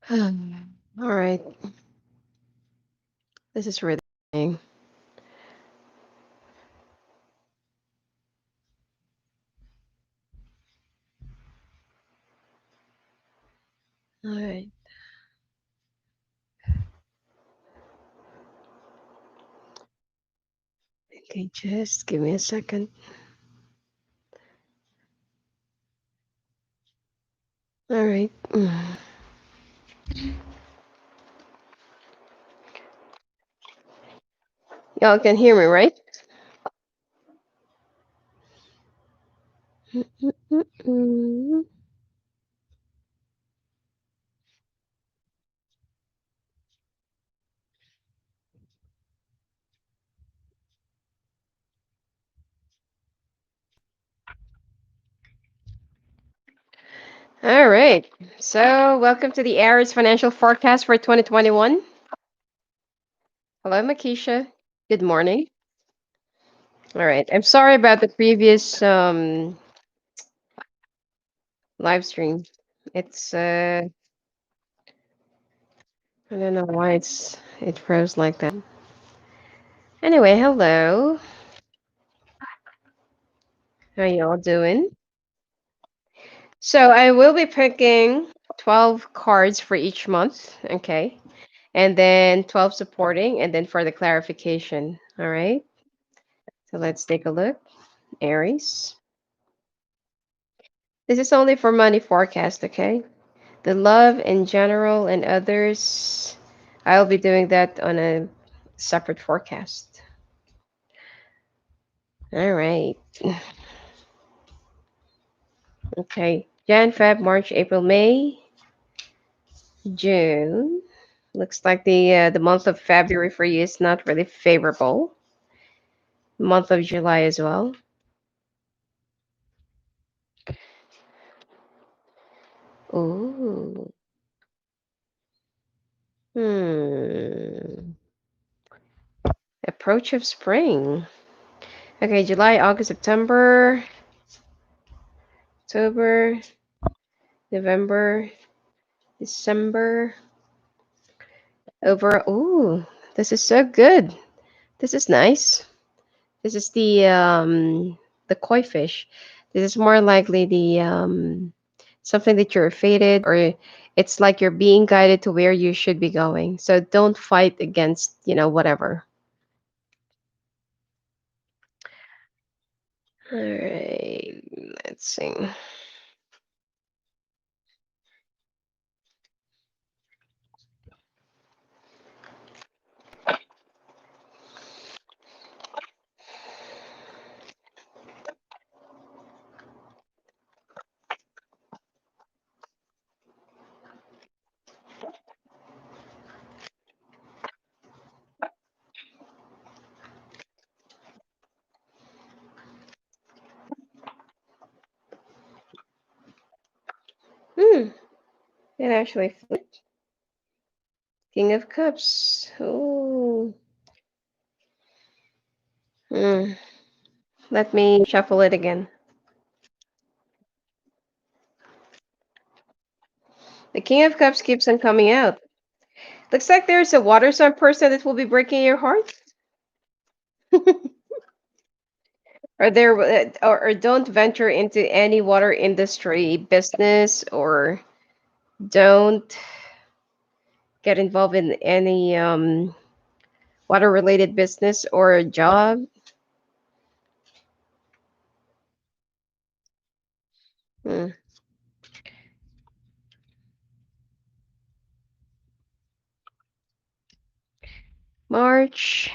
All right. This is really annoying. All right. Okay, just give me a second. All right. Y'all can hear me, right? Mm. All right. So, welcome to the Aries financial forecast for 2021. Hello, Makisha. Good morning. All right. I'm sorry about the previous live stream. It's I don't know why it froze like that. Anyway, hello. How y'all doing? So I will be picking 12 cards for each month, okay? And then 12 supporting, and then for the clarification, all right? So let's take a look. Aries. This is only for money forecast, okay? The love in general and others, I'll be doing that on a separate forecast. All right. Okay. Jan, Feb, March, April, May, June. Looks like the month of February for you is not really favorable. Month of July as well. Ooh. Hmm. Approach of spring. Okay, July, August, September, October, November, December. Over. Ooh, this is so good. This is nice. This is the koi fish. This is more likely the something that you're fated, or it's like you're being guided to where you should be going. So don't fight against, whatever. All right, let's see. Hmm, it actually flipped. King of Cups. Ooh. Hmm. Let me shuffle it again. The King of Cups keeps on coming out. Looks like there's a water sign person that will be breaking your heart. Or don't venture into any water industry business, or don't get involved in any water related business or job. Hmm. March,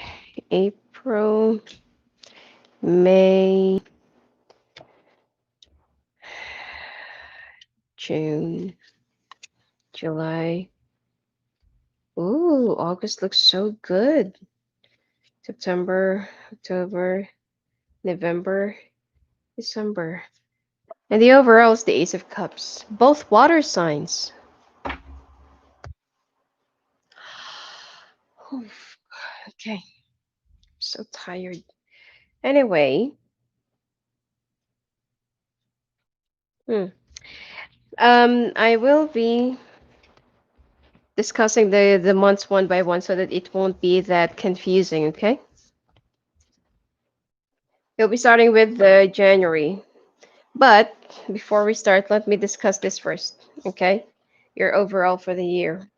April, May, June, July. Ooh, August looks so good. September, October, November, December. And the overall is the Ace of Cups. Both water signs. Oof, okay, so tired. Anyway, I will be discussing the months one by one so that it won't be that confusing. Okay, we'll be starting with the January. But before we start, let me discuss this first. Okay, your overall for the year.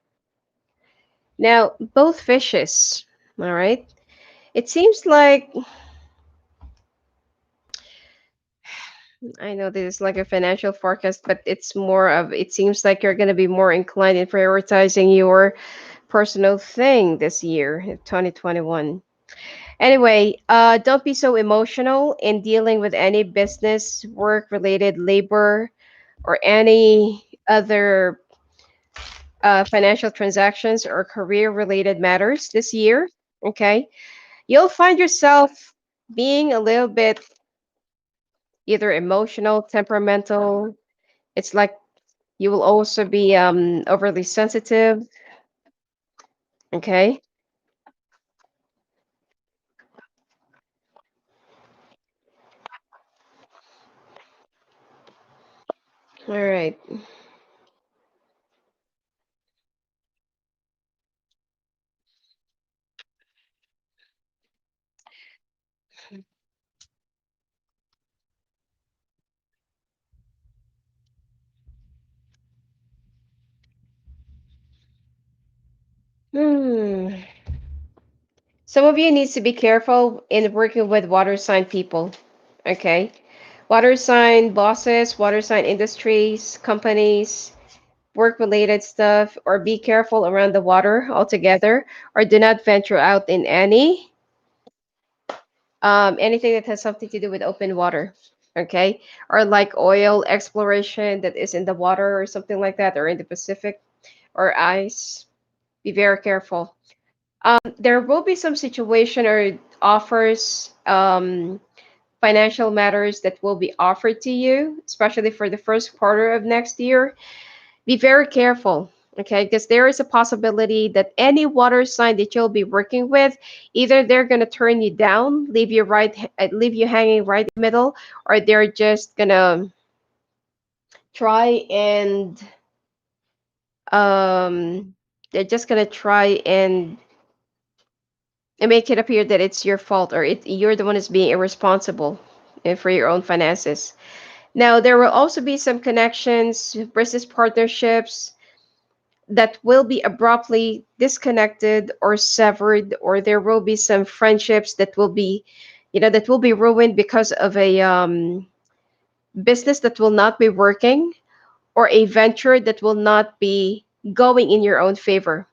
Now, both fishes. All right. It seems like I know this is like a financial forecast, but it's more of it seems like you're going to be more inclined in prioritizing your personal thing this year, 2021. Anyway, don't be so emotional in dealing with any business, work related labor, or any other financial transactions or career related matters this year. Okay. You'll find yourself being a little bit either emotional, temperamental. It's like you will also be overly sensitive. Okay. All right. Hmm. Some of you needs to be careful in working with water sign people. Okay. Water sign bosses, water sign industries, companies, work related stuff, or be careful around the water altogether, or do not venture out in anything that has something to do with open water. Okay. Or like oil exploration that is in the water or something like that, or in the Pacific or ice. Be very careful. There will be some situation or offers, financial matters that will be offered to you, especially for the first quarter of next year. Be very careful, okay? Because there is a possibility that any water sign that you'll be working with, either they're gonna turn you down, leave you hanging right in the middle, or they're just gonna try and um, they're just gonna try and make it appear that it's your fault or you're the one who's being irresponsible for your own finances. Now, there will also be some connections, business partnerships that will be abruptly disconnected or severed, or there will be some friendships that will be, that will be ruined because of a business that will not be working or a venture that will not be going in your own favor.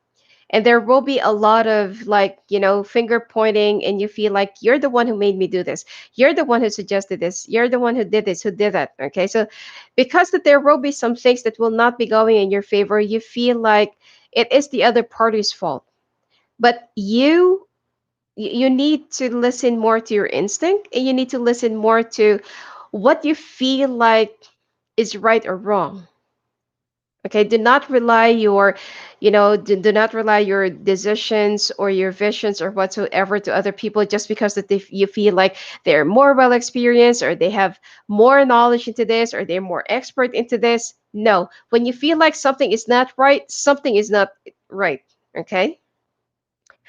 And there will be a lot of like finger pointing, and you feel like you're the one who made me do this, you're the one who suggested this, you're the one who did this, who did that. Okay, so because that there will be some things that will not be going in your favor, you feel like it is the other party's fault. But you need to listen more to your instinct, and you need to listen more to what you feel like is right or wrong. Okay, do not rely do not rely your decisions or your visions or whatsoever to other people just because that you feel like they're more well experienced or they have more knowledge into this or they're more expert into this. No, when you feel like something is not right, something is not right. Okay,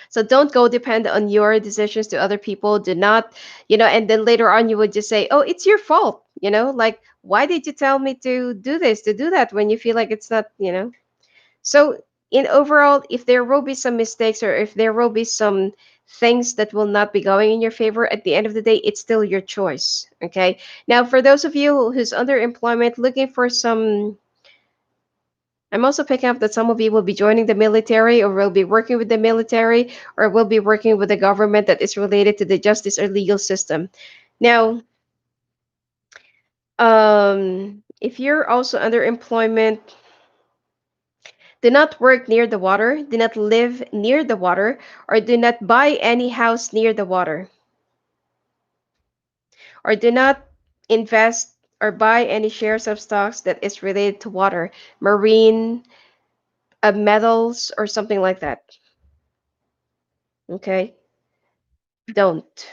so don't go depend on your decisions to other people. Do not, and then later on you would just say, "Oh, it's your fault." Like why did you tell me to do this, to do that when you feel like it's not. So in overall, if there will be some mistakes or if there will be some things that will not be going in your favor, at the end of the day, it's still your choice. Okay. Now, for those of you who's under employment, looking for some, I'm also picking up that some of you will be joining the military or will be working with the military or will be working with the government that is related to the justice or legal system. Now, if you're also under employment, do not work near the water, do not live near the water, or do not buy any house near the water, or do not invest or buy any shares of stocks that is related to water, marine, metals, or something like that. Okay? Don't.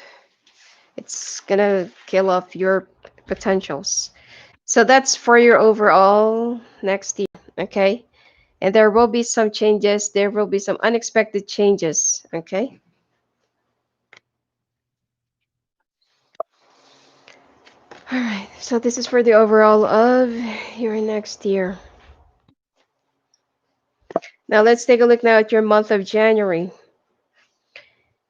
It's gonna kill off your potentials. So that's for your overall next year. Okay? And there will be some changes. There will be some unexpected changes. Okay. All right. So this is for the overall of your next year. Now let's take a look now at your month of January.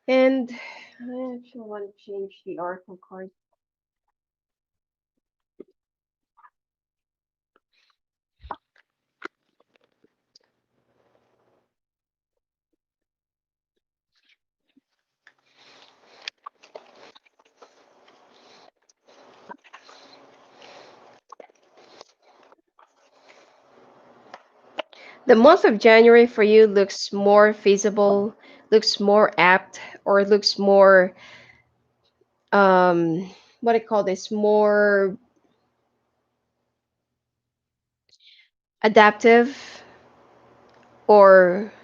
And I actually want to change the oracle card. The month of January for you looks more feasible, looks more apt, or looks more what do I call this? More adaptive or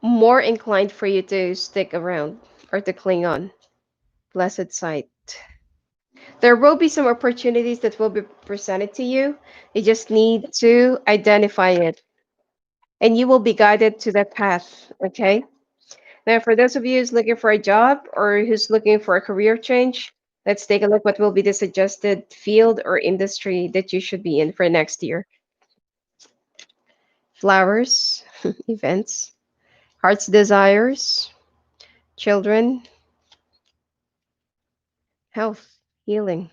more inclined for you to stick around or to cling on. Blessed sight. There will be some opportunities that will be presented to you. You just need to identify it and you will be guided to that path. Okay. Now, for those of you who's looking for a job or who's looking for a career change, let's take a look what will be the suggested field or industry that you should be in for next year. Flowers, events, heart's desires, children, health, healing.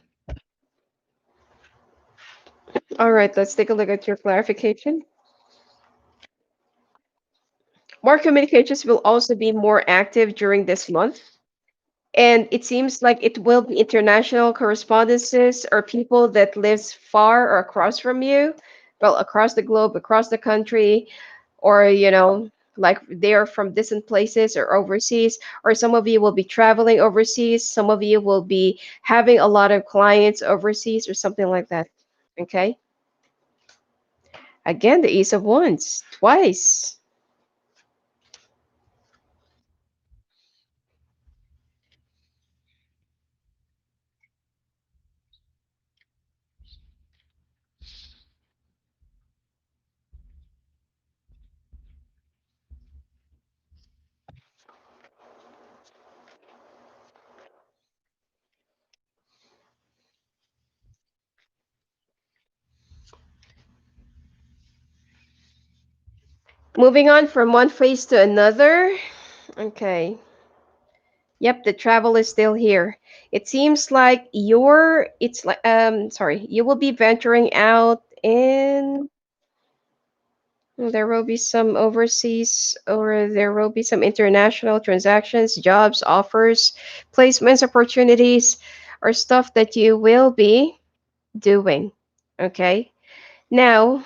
All right, let's take a look at your clarification. More communications will also be more active during this month. And it seems like it will be international correspondences or people that lives far or across from you, well, across the globe, across the country, or like they are from distant places or overseas, or some of you will be traveling overseas, some of you will be having a lot of clients overseas or something like that. Okay. Again, the Ace of Wands twice. Moving on from one phase to another. Okay. Yep, the travel is still here. It seems like it's like sorry, you will be venturing out and there will be some overseas or there will be some international transactions, jobs, offers, placements, opportunities, or stuff that you will be doing. Okay. Now,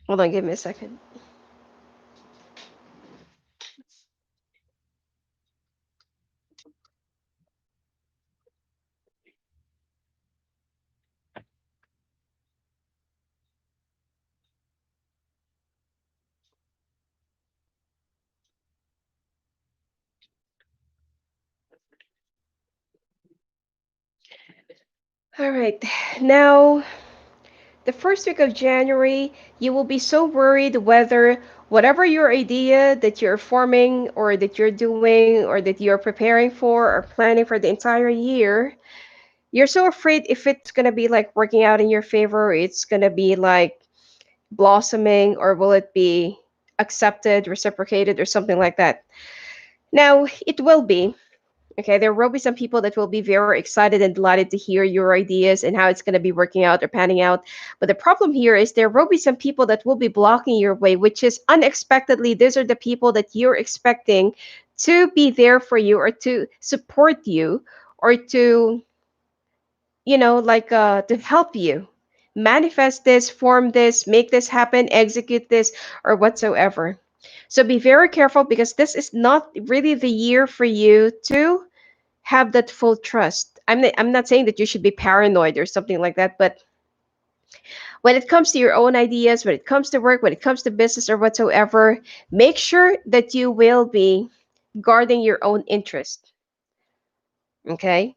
hold on, give me a second. All right. Now, the first week of January, you will be so worried whether whatever your idea that you're forming or that you're doing or that you're preparing for or planning for the entire year, you're so afraid if it's going to be like working out in your favor, or it's going to be like blossoming, or will it be accepted, reciprocated, or something like that. Now, it will be. Okay, there will be some people that will be very excited and delighted to hear your ideas and how it's going to be working out or panning out. But the problem here is there will be some people that will be blocking your way, which is unexpectedly, these are the people that you're expecting to be there for you or to support you or to, like to help you manifest this, form this, make this happen, execute this, or whatsoever. So be very careful because this is not really the year for you to have that full trust. I'm not saying that you should be paranoid or something like that, but when it comes to your own ideas, when it comes to work, when it comes to business or whatsoever, make sure that you will be guarding your own interest. Okay?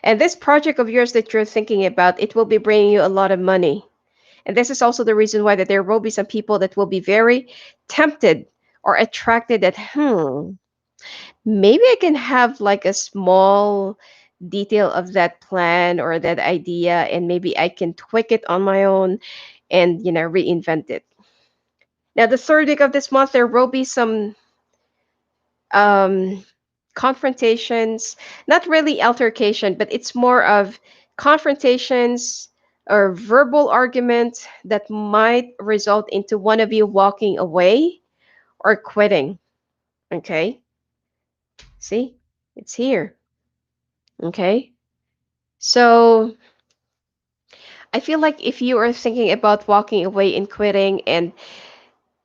And this project of yours that you're thinking about, it will be bringing you a lot of money. And this is also the reason why that there will be some people that will be very tempted or attracted that, maybe I can have like a small detail of that plan or that idea, and maybe I can tweak it on my own and, reinvent it. Now, the third week of this month, there will be some um, confrontations, not really altercation, but it's more of confrontations or verbal argument that might result into one of you walking away or quitting. Okay. See, it's here. Okay. So I feel like if you are thinking about walking away and quitting, and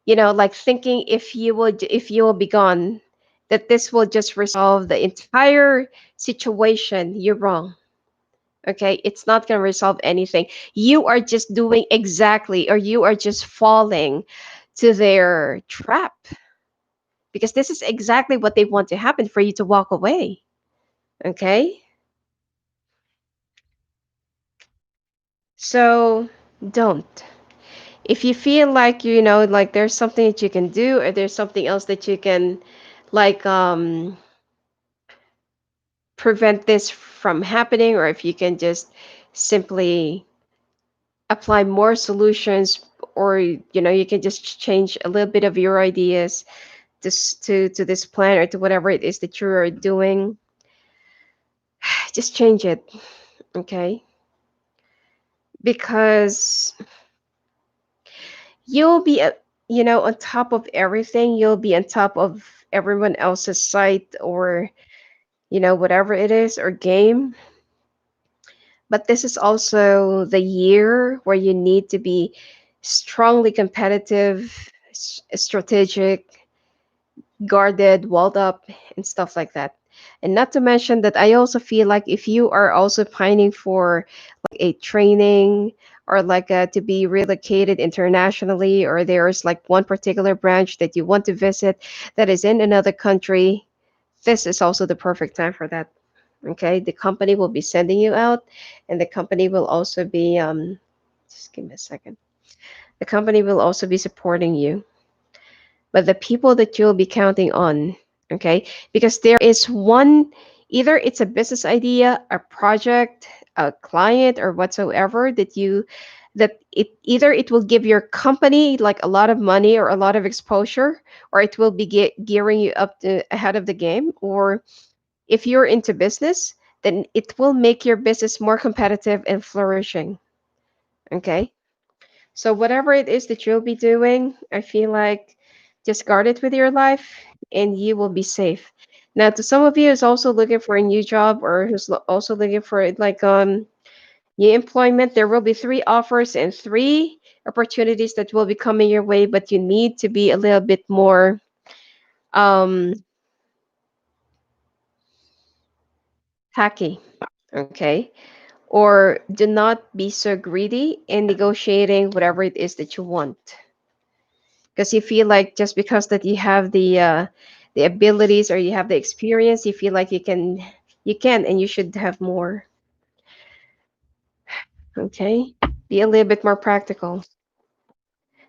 like thinking if you will be gone, that this will just resolve the entire situation, you're wrong. Okay, it's not going to resolve anything. You are just doing exactly, or you are just falling to their trap, because this is exactly what they want to happen, for you to walk away. Okay, so don't. If you feel like, like there's something that you can do, or there's something else that you can, like, prevent this from happening, or if you can just simply apply more solutions, or you can just change a little bit of your ideas to this plan, or to whatever it is that you're doing, just change it. Okay, because you'll be on top of everything. You'll be on top of everyone else's site, or whatever it is, or game. But this is also the year where you need to be strongly competitive, strategic, guarded, walled up, and stuff like that. And not to mention that I also feel like if you are also pining for like a training, or like to be relocated internationally, or there's like one particular branch that you want to visit that is in another country, this is also the perfect time for that. Okay, the company will be sending you out, and the company will also be just give me a second. The company will also be supporting you, but the people that you'll be counting on, okay? Because there is one, either it's a business idea, a project, a client, or whatsoever that it either it will give your company like a lot of money or a lot of exposure, or it will be gearing you up to ahead of the game, or if you're into business, then it will make your business more competitive and flourishing. Okay. So whatever it is that you'll be doing, I feel like just guard it with your life, and you will be safe. Now, to some of you who's also looking for a new job, or who's also looking for like new employment, there will be three offers and three opportunities that will be coming your way, but you need to be a little bit more um tacky. Okay, or do not be so greedy in negotiating whatever it is that you want, because you feel like just because that you have the abilities, or you have the experience, you feel like you can and you should have more. Okay, be a little bit more practical.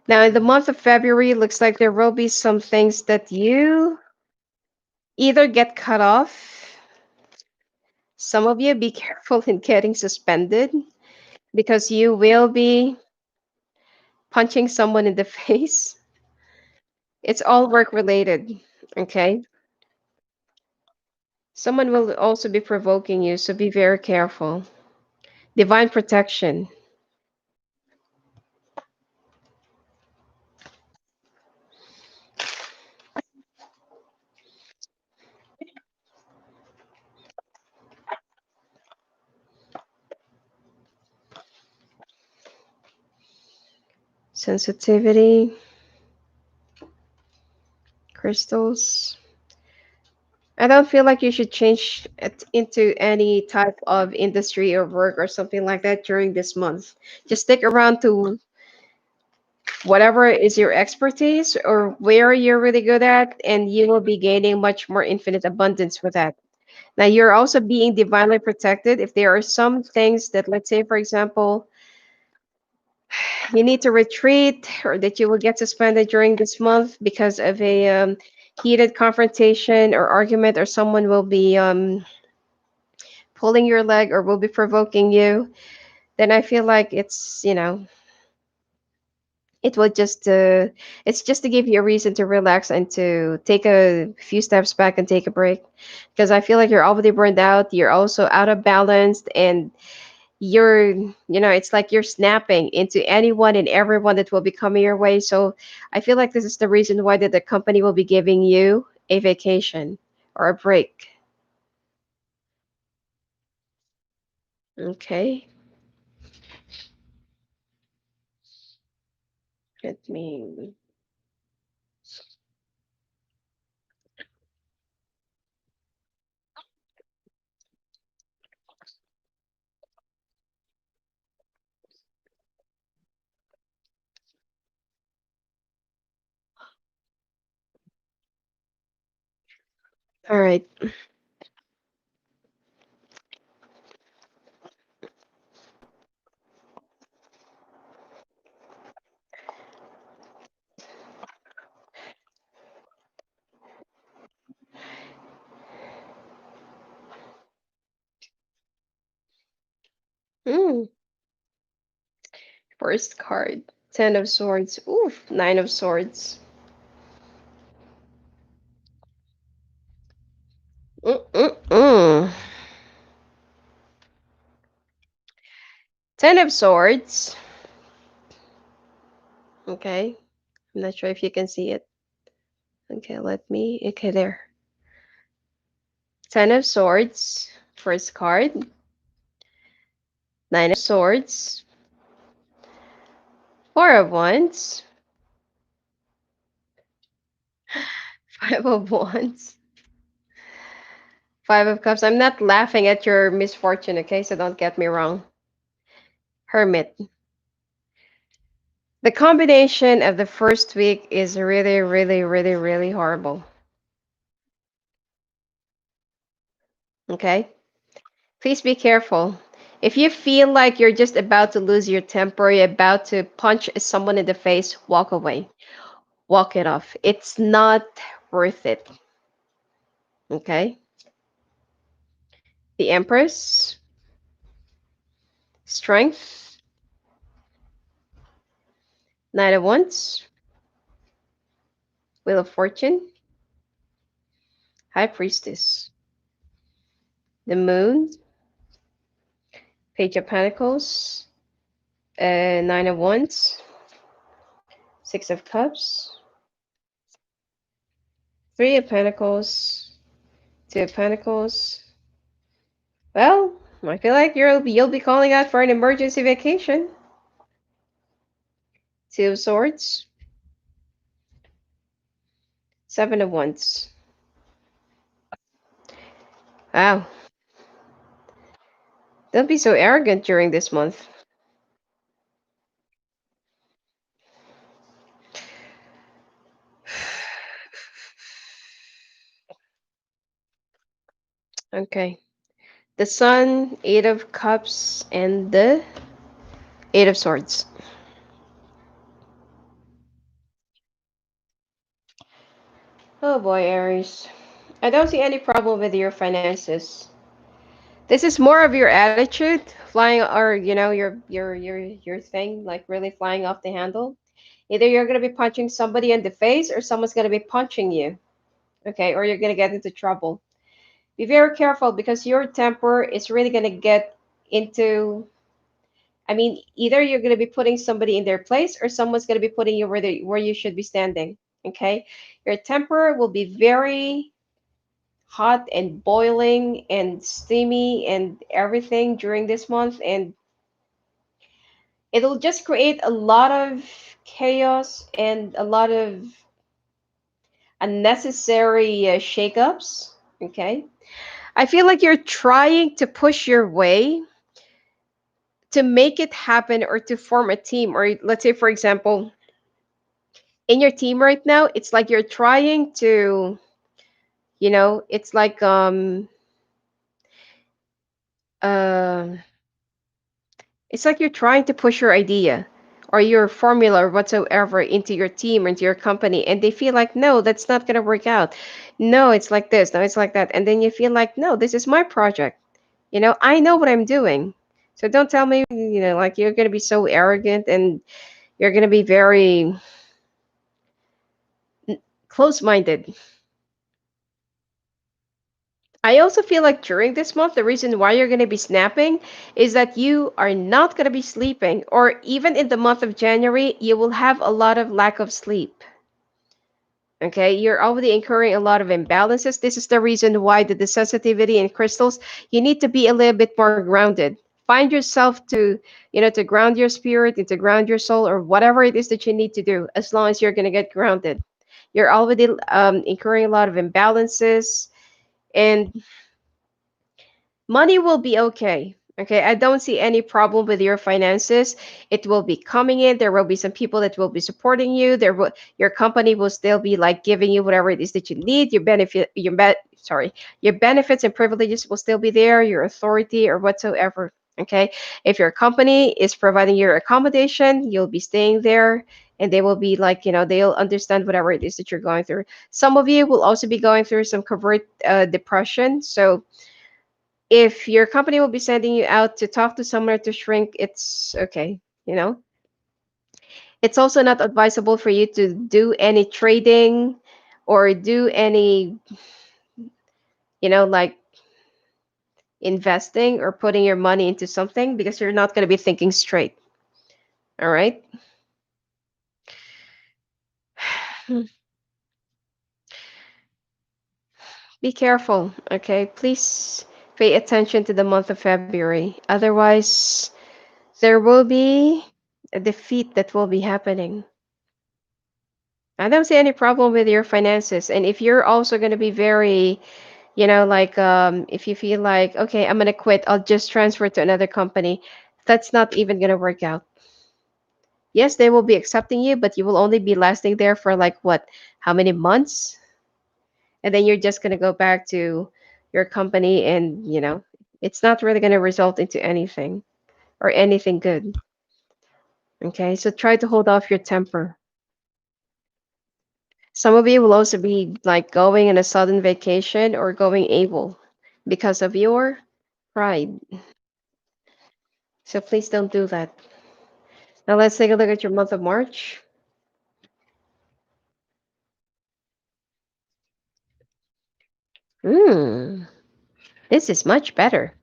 Now, in the month of February, looks like there will be some things that you either get cut off. Some of you, be careful in getting suspended, because you will be punching someone in the face. It's all work related. Okay. Someone will also be provoking you, so be very careful. Divine protection, sensitivity, crystals. I don't feel like you should change it into any type of industry or work or something like that during this month. Just stick around to whatever is your expertise, or where you're really good at, and you will be gaining much more infinite abundance with that. Now you're also being divinely protected. If there are some things that, let's say, for example, you need to retreat or that you will get suspended during this month because of a heated confrontation or argument, or someone will be pulling your leg or will be provoking you, then I feel like it will just it's just to give you a reason to relax and to take a few steps back and take a break, because I feel like you're already burned out, you're also out of balance, and it's like you're snapping into anyone and everyone that will be coming your way. So I feel like this is the reason why that the company will be giving you a vacation or a break. Okay, let me. All right. Mm, first card, Ten of Swords. Oof, Nine of Swords. Mm-mm-mm. Ten of Swords. Okay, I'm not sure if you can see it. Okay, let me. Okay, there. Ten of Swords. First card. Nine of Swords. Four of Wands. Five of Wands. Five of Cups. I'm not laughing at your misfortune, okay? So don't get me wrong. Hermit. The combination of the first week is really, really, really, really horrible. Okay? Please be careful. If you feel like you're just about to lose your temper, you're about to punch someone in the face, walk away. Walk it off. It's not worth it. Okay? The Empress, Strength, Knight of Wands, Wheel of Fortune, High Priestess, the Moon, Page of Pentacles, Nine of Wands, Six of Cups, Three of Pentacles, Two of Pentacles. Well, I feel like you'll be calling out for an emergency vacation. Two of Swords, Seven of Wands. Wow, don't be so arrogant during this month. Okay. The Sun, Eight of Cups, and the Eight of Swords. Oh boy, Aries. I don't see any problem with your finances. This is more of your attitude, flying, or your thing, like really flying off the handle. Either you're gonna be punching somebody in the face, or someone's gonna be punching you. Okay, or you're gonna get into trouble. Be very careful because your temper is really gonna get into. I mean, either you're gonna be putting somebody in their place, or someone's gonna be putting you where you should be standing. Okay, your temper will be very hot and boiling and steamy and everything during this month, and it'll just create a lot of chaos and a lot of unnecessary shakeups. Okay, I feel like you're trying to push your way to make it happen, or to form a team, or let's say, for example, in your team right now, it's like you're trying to, it's like Um, it's like you're trying to push your idea or your formula or whatsoever into your team or into your company, and they feel like, no, that's not going to work out. No, it's like this. No, it's like that. And then you feel like, no, this is my project. I know what I'm doing. So don't tell me, like you're going to be so arrogant and you're going to be very close minded. I also feel like during this month, the reason why you're going to be snapping is that you are not going to be sleeping, or even in the month of January, you will have a lot of lack of sleep. Okay, you're already incurring a lot of imbalances. This is the reason why the sensitivity in crystals, you need to be a little bit more grounded. Find yourself to ground your spirit and to ground your soul or whatever it is that you need to do, as long as you're going to get grounded. You're already incurring a lot of imbalances, and money will be okay. Okay, I don't see any problem with your finances. It will be coming in. There will be some people that will be supporting you. Your company will still be like giving you whatever it is that you need. Your benefits and privileges will still be there. Your authority or whatsoever. Okay, if your company is providing your accommodation, you'll be staying there, and they will be like, they'll understand whatever it is that you're going through. Some of you will also be going through some covert depression, so if your company will be sending you out to talk to someone to shrink, it's okay. You know, it's also not advisable for you to do any trading or do any, like investing or putting your money into something, because you're not going to be thinking straight. All right. Be careful. Okay. Please pay attention to the month of February. Otherwise, there will be a defeat that will be happening. I don't see any problem with your finances. And if you're also going to be very, like if you feel like, okay, I'm going to quit, I'll just transfer to another company, that's not even going to work out. Yes, they will be accepting you, but you will only be lasting there for like what, how many months? And then you're just going to go back to your company, and, it's not really going to result into anything or anything good. Okay, so try to hold off your temper. Some of you will also be like going on a sudden vacation or going able because of your pride. So please don't do that. Now let's take a look at your month of March. Hmm, this is much better.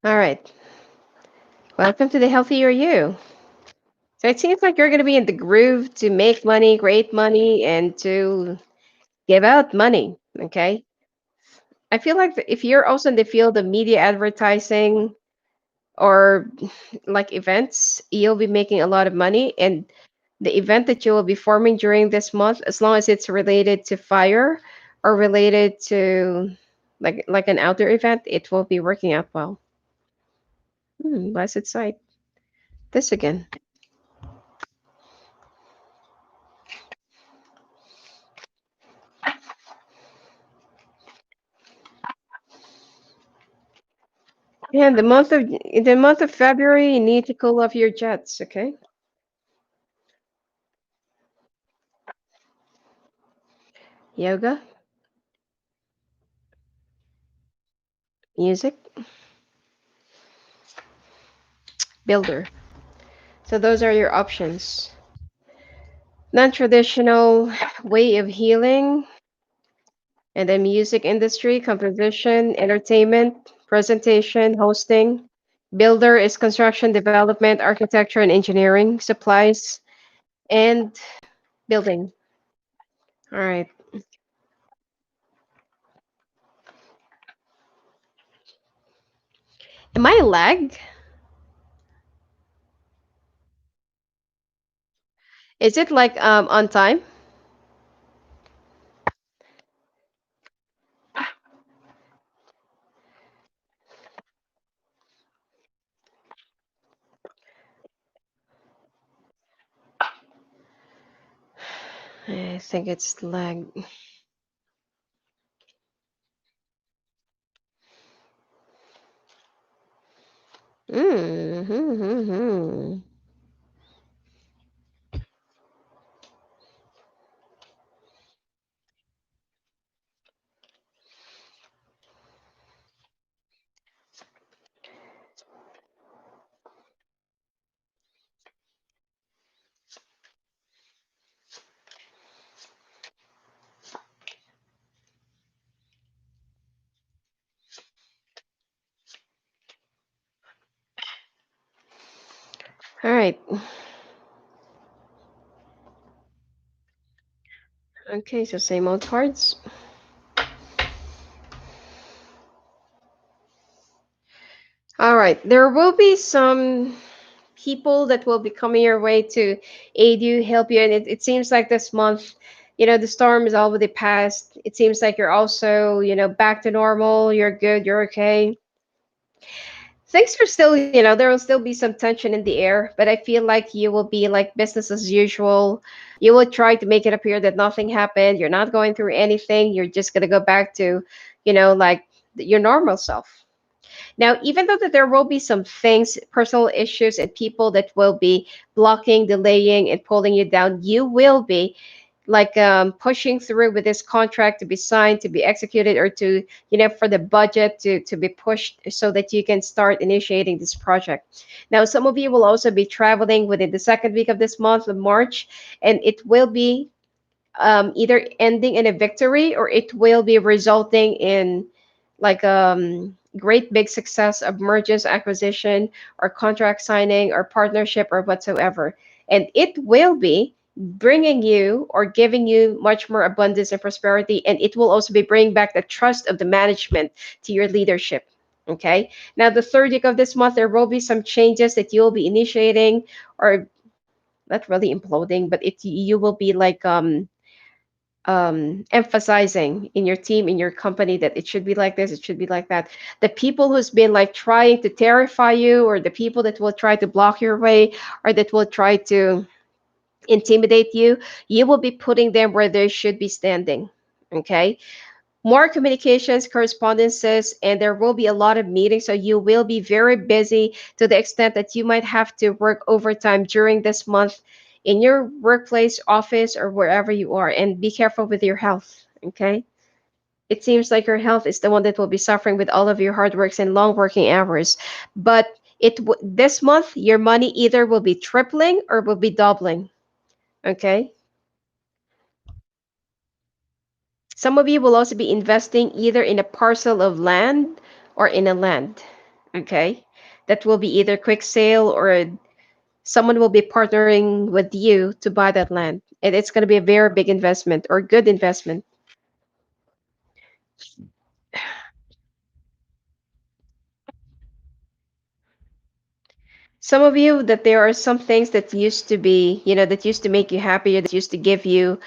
All right. Welcome to the healthier you. So it seems like you're going to be in the groove to make money, create money, and to give out money. Okay. I feel like if you're also in the field of media advertising or like events, you'll be making a lot of money. And the event that you will be forming during this month, as long as it's related to fire or related to like an outdoor event, it will be working out well. Blessed sight. This again. Yeah, in the month of February, you need to cool off your jets. Okay, yoga, music, builder. So those are your options. Non-traditional way of healing, and the music industry, composition, entertainment, presentation, hosting. Builder is construction, development, architecture, and engineering, supplies, and building. All right. Am I lag? Is it like on time? I think it's lag. Mm-hmm. All right. Okay, so same old cards. All right. There will be some people that will be coming your way to aid you, help you. And it seems like this month, the storm is already past. It seems like you're also, back to normal. You're good. You're okay. Things are still, there will still be some tension in the air, but I feel like you will be like business as usual. You will try to make it appear that nothing happened. You're not going through anything. You're just going to go back to, like your normal self. Now, even though that there will be some things, personal issues, and people that will be blocking, delaying, and pulling you down, you will be like pushing through with this contract to be signed, to be executed, or to for the budget to be pushed so that you can start initiating this project. Now, some of you will also be traveling within the second week of this month of March, and it will be either ending in a victory or it will be resulting in like great big success of mergers, acquisition, or contract signing, or partnership, or whatsoever. And it will be bringing you or giving you much more abundance and prosperity. And it will also be bringing back the trust of the management to your leadership. Okay. Now, the third week of this month, there will be some changes that you'll be initiating, or not really imploding, but you will be like emphasizing in your team, in your company, that it should be like this, it should be like that. The people who's been like trying to terrify you, or the people that will try to block your way, or that will try to intimidate you, you will be putting them where they should be standing. Okay. More communications, correspondences, and there will be a lot of meetings. So you will be very busy to the extent that you might have to work overtime during this month in your workplace, office, or wherever you are. And be careful with your health. Okay. It seems like your health is the one that will be suffering with all of your hard works and long working hours. But this month, your money either will be tripling or will be doubling. Okay. Some of you will also be investing either in a parcel of land or in a land. Okay. That will be either quick sale, or someone will be partnering with you to buy that land. And it's going to be a very big investment or good investment. Some of you, that there are some things that used to be, that used to make you happier, that used to give you,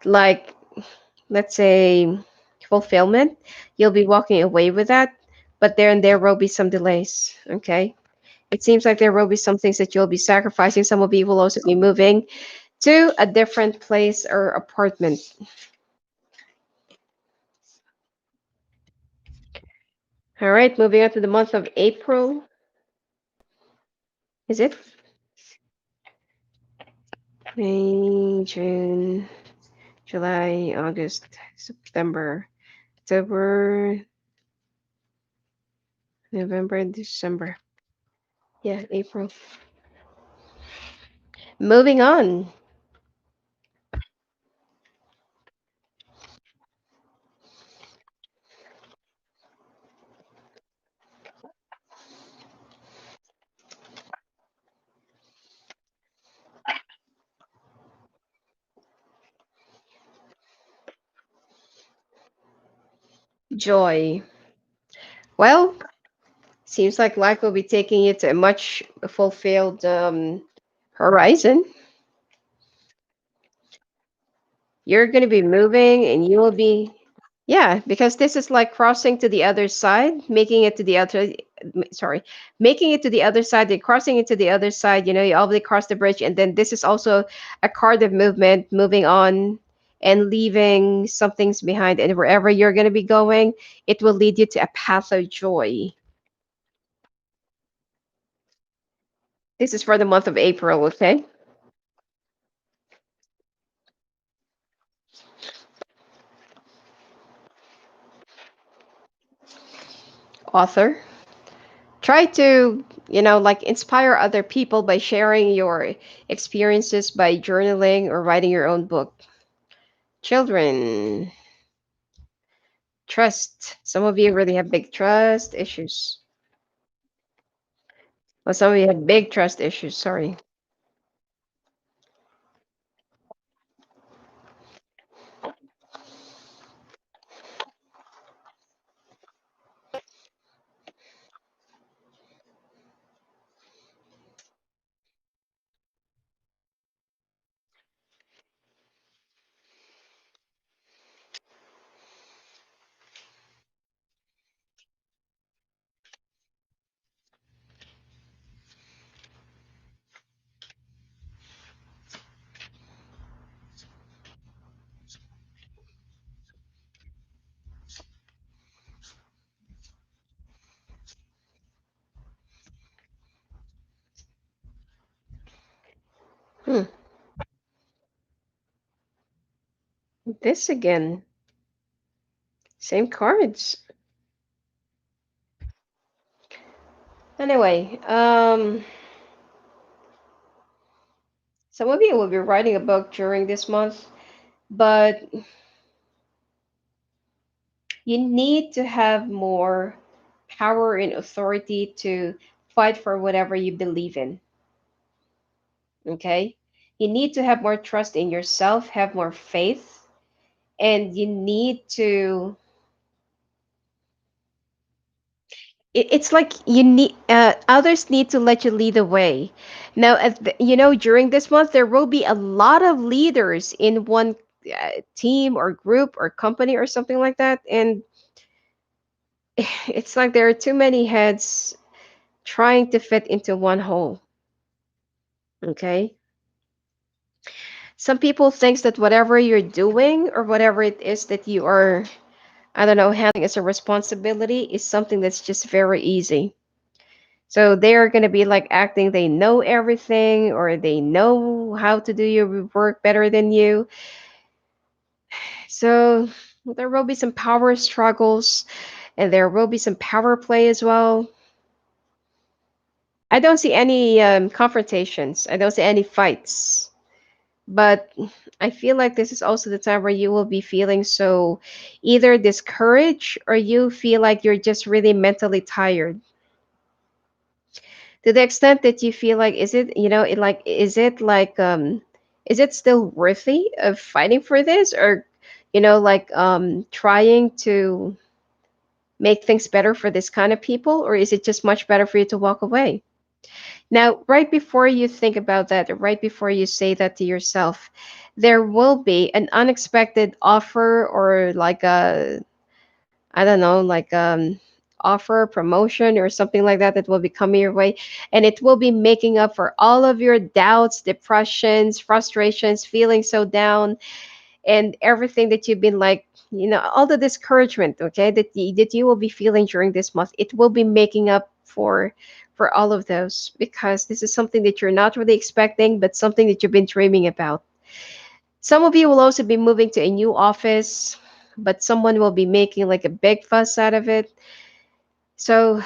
like, let's say, fulfillment. You'll be walking away with that, but there will be some delays. Okay. It seems like there will be some things that you'll be sacrificing. Some of you will also be moving to a different place or apartment. All right, moving on to the month of April. Is it? May, June, July, August, September, October, November, December. Yeah, April. Moving on. Joy. Well, seems like life will be taking you to a much fulfilled horizon. You're going to be moving and you will be, yeah, because this is like crossing to the other side, making it to the other, sorry, making it to the other side, then crossing it to the other side. You already crossed the bridge. And then this is also a card of movement, moving on and leaving some things behind. And wherever you're going to be going, it will lead you to a path of joy. This is for the month of April, okay? Author. Try to, like inspire other people by sharing your experiences by journaling or writing your own book. Children. Trust. Some of you really have big trust issues. Well, some of you have big trust issues. Sorry. Hmm. This again. Same cards. Anyway, some of you will be writing a book during this month, but you need to have more power and authority to fight for whatever you believe in. Okay? You need to have more trust in yourself, have more faith, and you need to it's like you need others need to let you lead the way. Now, during this month, there will be a lot of leaders in one team or group or company or something like that, and it's like there are too many heads trying to fit into one hole. Okay, some people think that whatever you're doing or whatever it is that you are, I don't know, handling as a responsibility is something that's just very easy. So they're going to be like acting they know everything or they know how to do your work better than you. So there will be some power struggles and there will be some power play as well. I don't see any confrontations, I don't see any fights. But I feel like this is also the time where you will be feeling so either discouraged or you feel like you're just really mentally tired to the extent that you feel like is it is it still worthy of fighting for this or trying to make things better for this kind of people, or is it just much better for you to walk away? Now, right before you think about that, or right before you say that to yourself, there will be an unexpected offer or like a, I don't know, like offer, promotion, or something like that that will be coming your way, and it will be making up for all of your doubts, depressions, frustrations, feeling so down, and everything that you've been like, all the discouragement, okay, that you will be feeling during this month. It will be making up for all of those because this is something that you're not really expecting, but something that you've been dreaming about. Some of you will also be moving to a new office, but someone will be making like a big fuss out of it. So,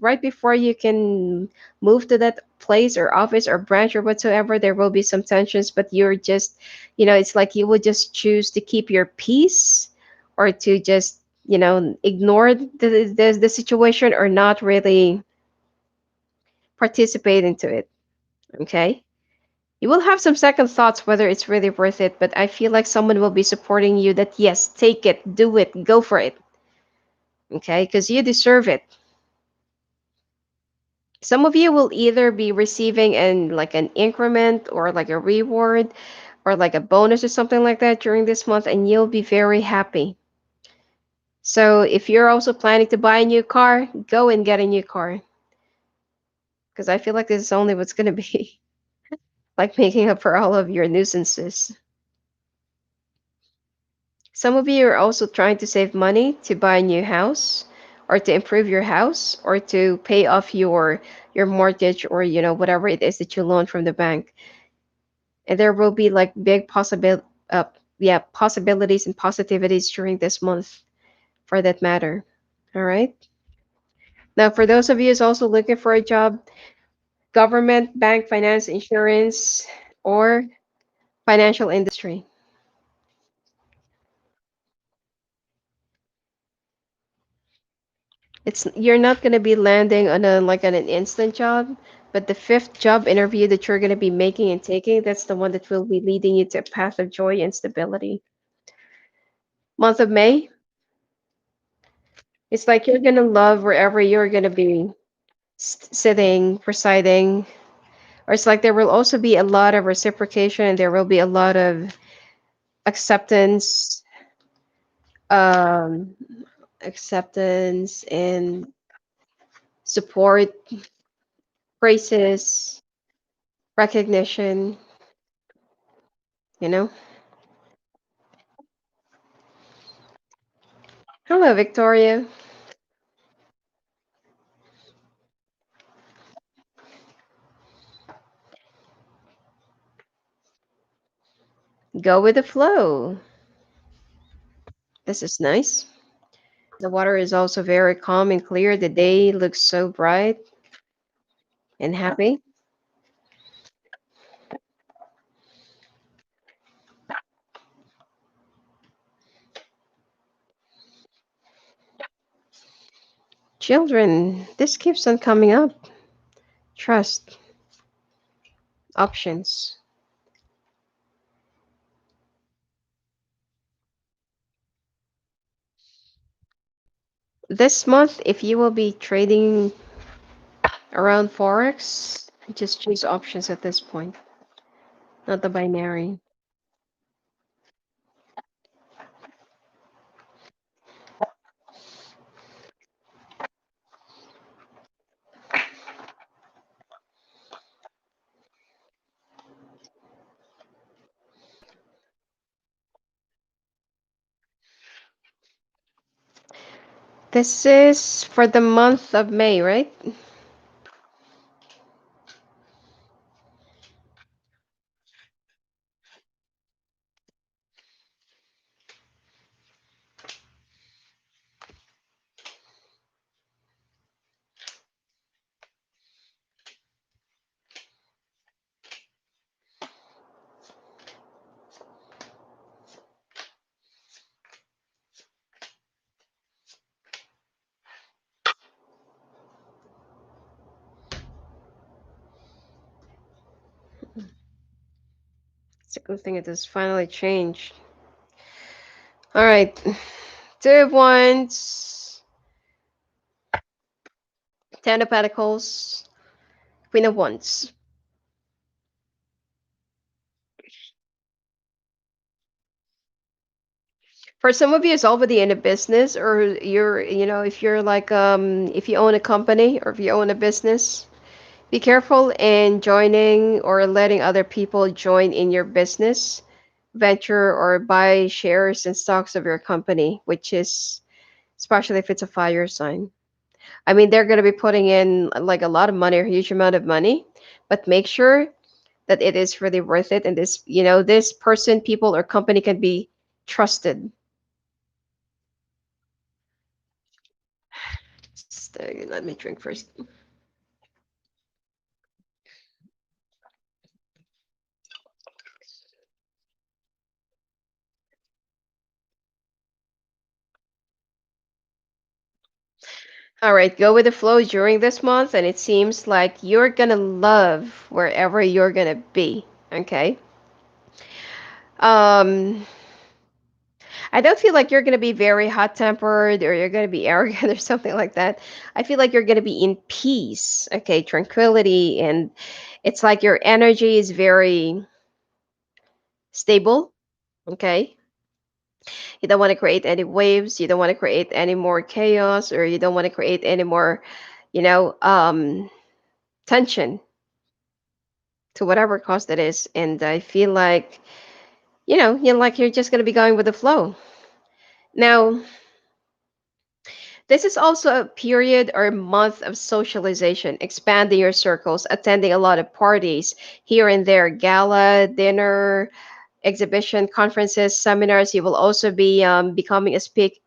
right before you can move to that place or office or branch or whatsoever, there will be some tensions, but you're just, it's like you would just choose to keep your peace or to just, ignore the situation or not really participate into it. Okay. You will have some second thoughts whether it's really worth it, but I feel like someone will be supporting you that yes, take it, do it, go for it. Okay, because you deserve it. Some of you will either be receiving an increment or like a reward or like a bonus or something like that during this month, and you'll be very happy. So if you're also planning to buy a new car, go and get a new car because I feel like this is only what's going to be like making up for all of your nuisances. Some of you are also trying to save money to buy a new house or to improve your house or to pay off your mortgage or whatever it is that you loan from the bank. And there will be like big uh possibilities and positivities during this month for that matter. All right. Now, for those of you who's also looking for a job, government, bank, finance, insurance, or financial industry. It's You're not going to be landing on an instant job, but the fifth job interview that you're going to be making and taking, that's the one that will be leading you to a path of joy and stability. Month of May, it's like you're going to love wherever you're going to be sitting, presiding, or it's like there will also be a lot of reciprocation and there will be a lot of acceptance, um, acceptance and support, praises, recognition, you know? Hello, Victoria. Go with the flow. This is nice. The water is also very calm and clear. The day looks so bright and happy. Children, this keeps on coming up. Trust, options. This month, if you will be trading around Forex, just choose options at this point, not the binary. This is for the month of May, right? It's a good thing it has finally changed. All right. Two of Wands, Ten of Pentacles, Queen of Wands. For some of you, it's already in a business, or if you're like, if you own a company or if you own a business, be careful in joining or letting other people join in your business venture or buy shares and stocks of your company, which is especially if it's a fire sign. I mean, they're going to be putting in like a lot of money, a huge amount of money, but make sure that it is really worth it. And this person, people, or company can be trusted. Let me drink first. All right, go with the flow during this month, and it seems like you're gonna love wherever you're gonna be. Okay. Um, I don't feel like you're gonna be very hot tempered or you're gonna be arrogant or something like that. I feel like you're gonna be in peace. Okay, tranquility, and it's like your energy is very stable. Okay, you don't want to create any waves. You don't want to create any more chaos, or you don't want to create any more, you know, um, tension to whatever cost it is. And I feel like, like you're just going to be going with the flow. Now, This is also a period or month of socialization, expanding your circles, attending a lot of parties here and there, gala, dinner, exhibition, conferences, seminars. You will also be becoming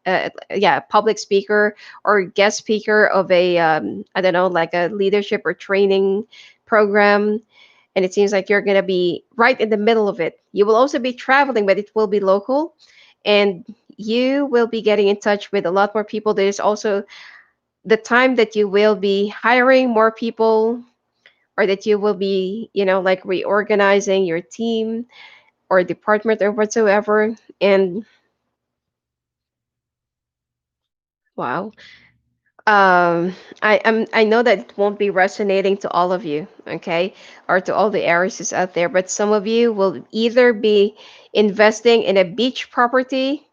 a public speaker or guest speaker of a I don't know, like a leadership or training program. And it seems like you're going to be right in the middle of it. You will also be traveling, but it will be local, and you will be getting in touch with a lot more people. There's also the time that you will be hiring more people, or that you will be, like reorganizing your team or department or whatsoever. And wow, I know that it won't be resonating to all of you, okay, or to all the Aries out there, but some of you will either be investing in a beach property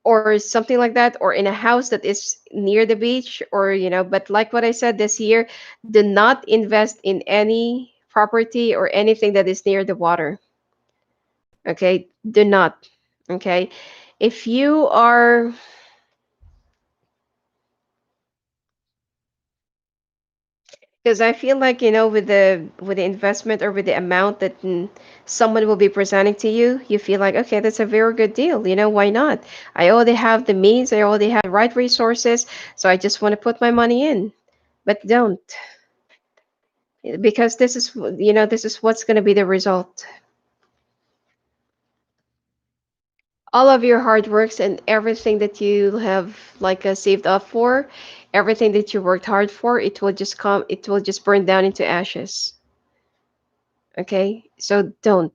or something like that, or in a house that is near the beach, or but like what I said this year, do not invest in any property or anything that is near the water. Okay, do not. Okay, if you are, because I feel like, with the investment or with the amount that someone will be presenting to you, you feel like, okay, that's a very good deal. Why not? I already have the means, I already have the right resources, so I just want to put my money in. But don't, because this is what's going to be the result. All of your hard works and everything that you have, like, saved up for, everything that you worked hard for, it will just burn down into ashes. Okay, so don't.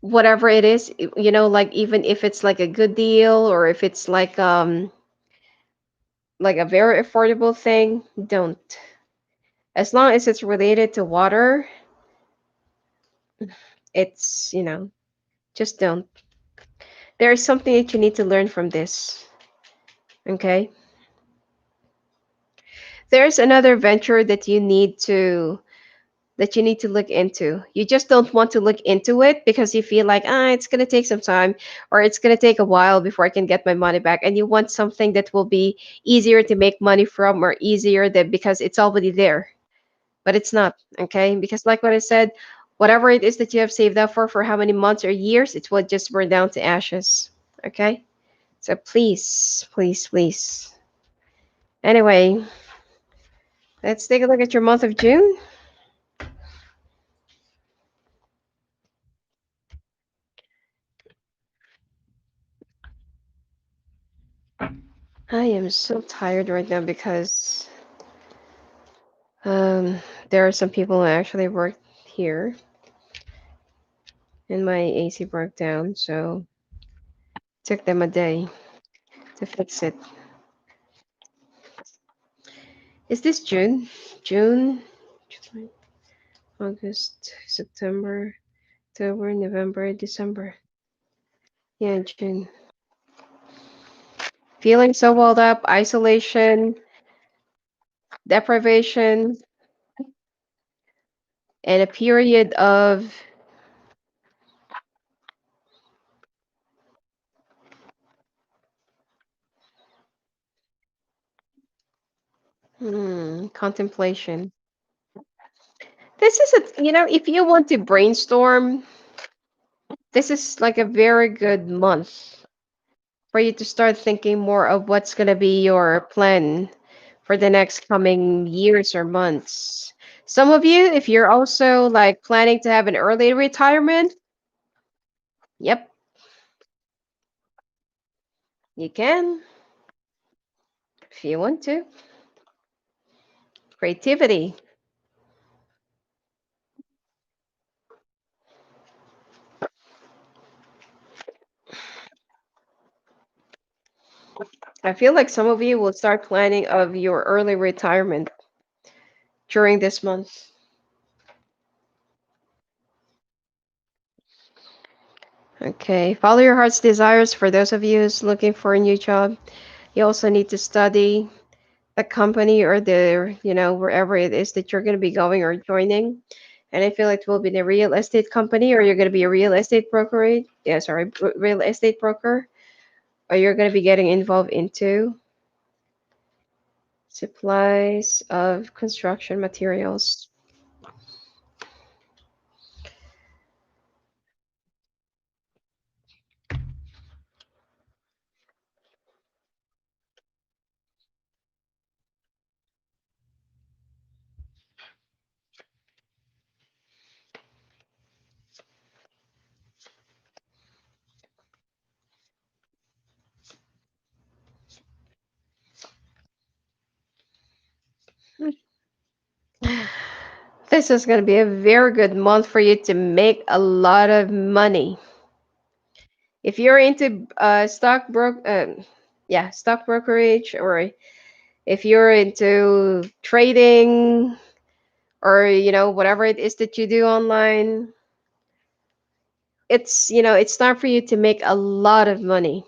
Whatever it is, like, even if it's like a good deal, or if it's like a very affordable thing, don't. As long as it's related to water, it's, just don't. There is something that you need to learn from this. Okay, there's another venture that you need to look into. You just don't want to look into it because you feel like, it's going to take some time, or it's going to take a while before I can get my money back. And you want something that will be easier to make money from, or easier that because it's already there. But it's not, okay? Because like what I said, whatever it is that you have saved up for how many months or years, it will just burn down to ashes. Okay? So please, please, please. Anyway, let's take a look at your month of June. I am so tired right now because Um, there are some people who actually work here, and my AC broke down, so it took them a day to fix it. Is this June? June, July, August, September, October, November, December. Yeah, June. Feeling so walled up, isolation, deprivation, and a period of contemplation. This is if you want to brainstorm, this is like a very good month for you to start thinking more of what's going to be your plan for the next coming years or months. Some of you, if you're also like planning to have an early retirement, yep, you can if you want to. Creativity. I feel like some of you will start planning of your early retirement during this month. Okay, follow your heart's desires. For those of you who's looking for a new job, you also need to study a company or wherever it is that you're going to be going or joining. And I feel it will be the real estate company, or you're going to be a real estate brokerage. Yeah, sorry, real estate broker, or you're going to be getting involved into supplies of construction materials. This is going to be a very good month for you to make a lot of money. If you're into stock brokerage, or if you're into trading, or whatever it is that you do online, it's time for you to make a lot of money,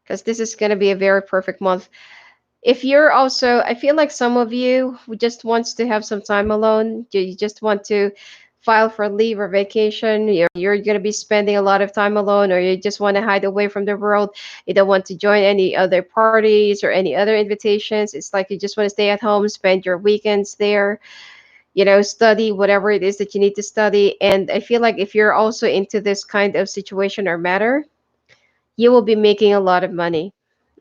because this is going to be a very perfect month. If you're also, I feel like some of you who just wants to have some time alone, you just want to file for leave or vacation, you're going to be spending a lot of time alone, or you just want to hide away from the world, you don't want to join any other parties or any other invitations, it's like you just want to stay at home, spend your weekends there, study whatever it is that you need to study. And I feel like if you're also into this kind of situation or matter, you will be making a lot of money.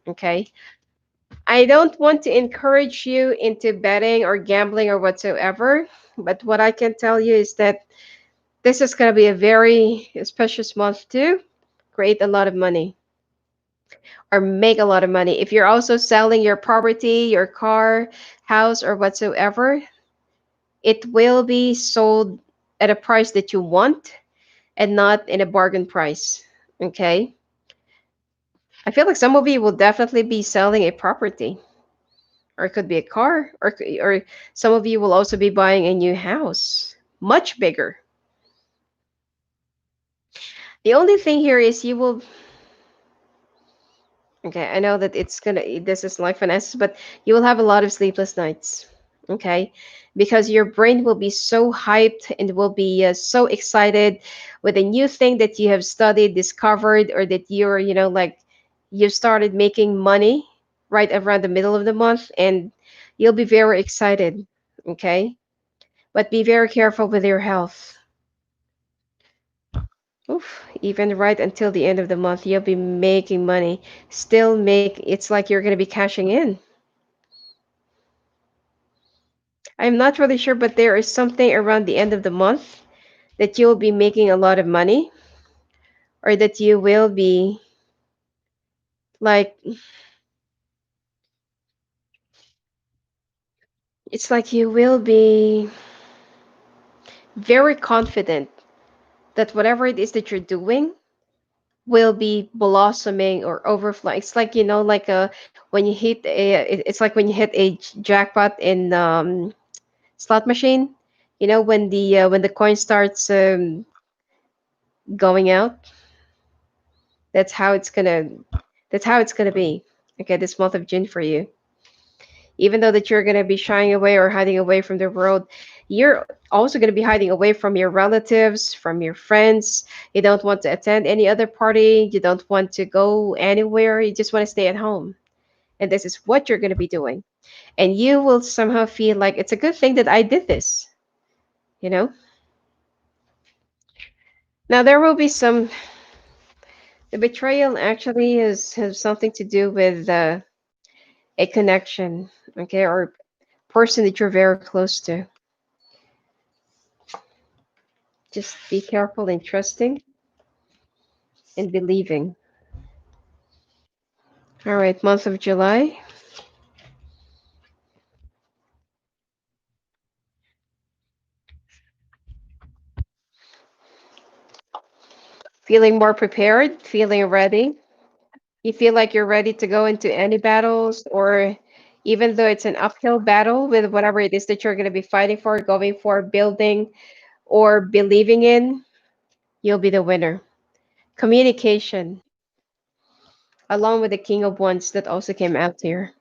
Okay. I don't want to encourage you into betting or gambling or whatsoever, but what I can tell you is that this is going to be a very auspicious month to create a lot of money or make a lot of money. If you're also selling your property, your car, house, or whatsoever, it will be sold at a price that you want and not in a bargain price. Okay. I feel like some of you will definitely be selling a property, or it could be a car, or some of you will also be buying a new house, much bigger. The only thing here is you will. Okay, I know that this is like finances, but you will have a lot of sleepless nights. Okay, because your brain will be so hyped and will be so excited with a new thing that you have studied, discovered, or that you're, like you started making money right around the middle of the month, and you'll be very excited. Okay, but be very careful with your health. Oof, even right until the end of the month, you'll be making money. Still make it's like you're going to be cashing in. I'm not really sure, but there is something around the end of the month that you'll be making a lot of money, or that you will be like, it's like you will be very confident that whatever it is that you're doing will be blossoming or overflowing. It's like, like when you hit it's like when you hit a jackpot in slot machine, when the coin starts going out. That's how it's gonna that's how it's gonna be. Okay, this month of June for you. Even though that you're gonna be shying away or hiding away from the world, you're also gonna be hiding away from your relatives, from your friends. You don't want to attend any other party, you don't want to go anywhere, you just want to stay at home. And this is what you're gonna be doing. And you will somehow feel like it's a good thing that I did this, you know? Now there will be some. The betrayal actually has something to do with a connection, okay, or person that you're very close to. Just be careful in trusting and believing. All right, month of July. Feeling more prepared, feeling ready. You feel like you're ready to go into any battles, or even though it's an uphill battle with whatever it is that you're going to be fighting for, going for, building, or believing in, you'll be the winner. Communication, along with the King of Wands that also came out here.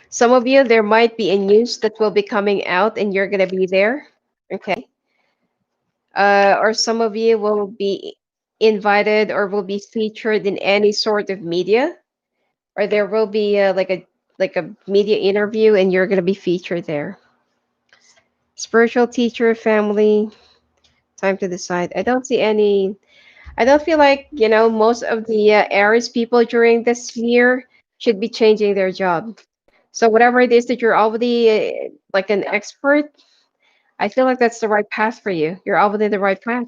Some of you, there might be a news that will be coming out and you're going to be there. Okay. Or some of you will be invited or will be featured in any sort of media, or there will be like a media interview and you're going to be featured there. Spiritual teacher, family, time to decide. I don't see any. I don't feel like, most of the Aries people during this year should be changing their job. So whatever it is that you're already like an expert, I feel like that's the right path for you. You're already the right path.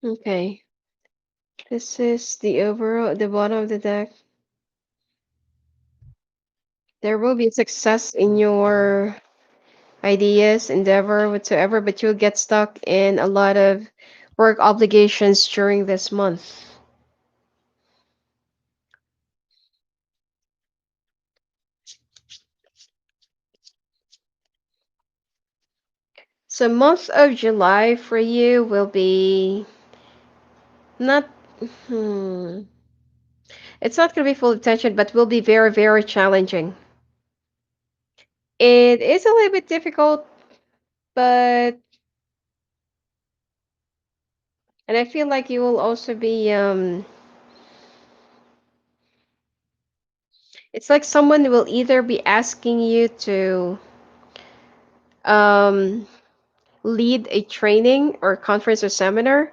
Okay. This is the overall, the bottom of the deck. There will be success in your ideas, endeavor, whatsoever, but you'll get stuck in a lot of work obligations during this month. So month of July for you will be not hmm, it's not going to be full of tension, but will be very, very challenging. It is a little bit difficult, but and I feel like you will also be it's like someone will either be asking you to um lead a training or conference or seminar,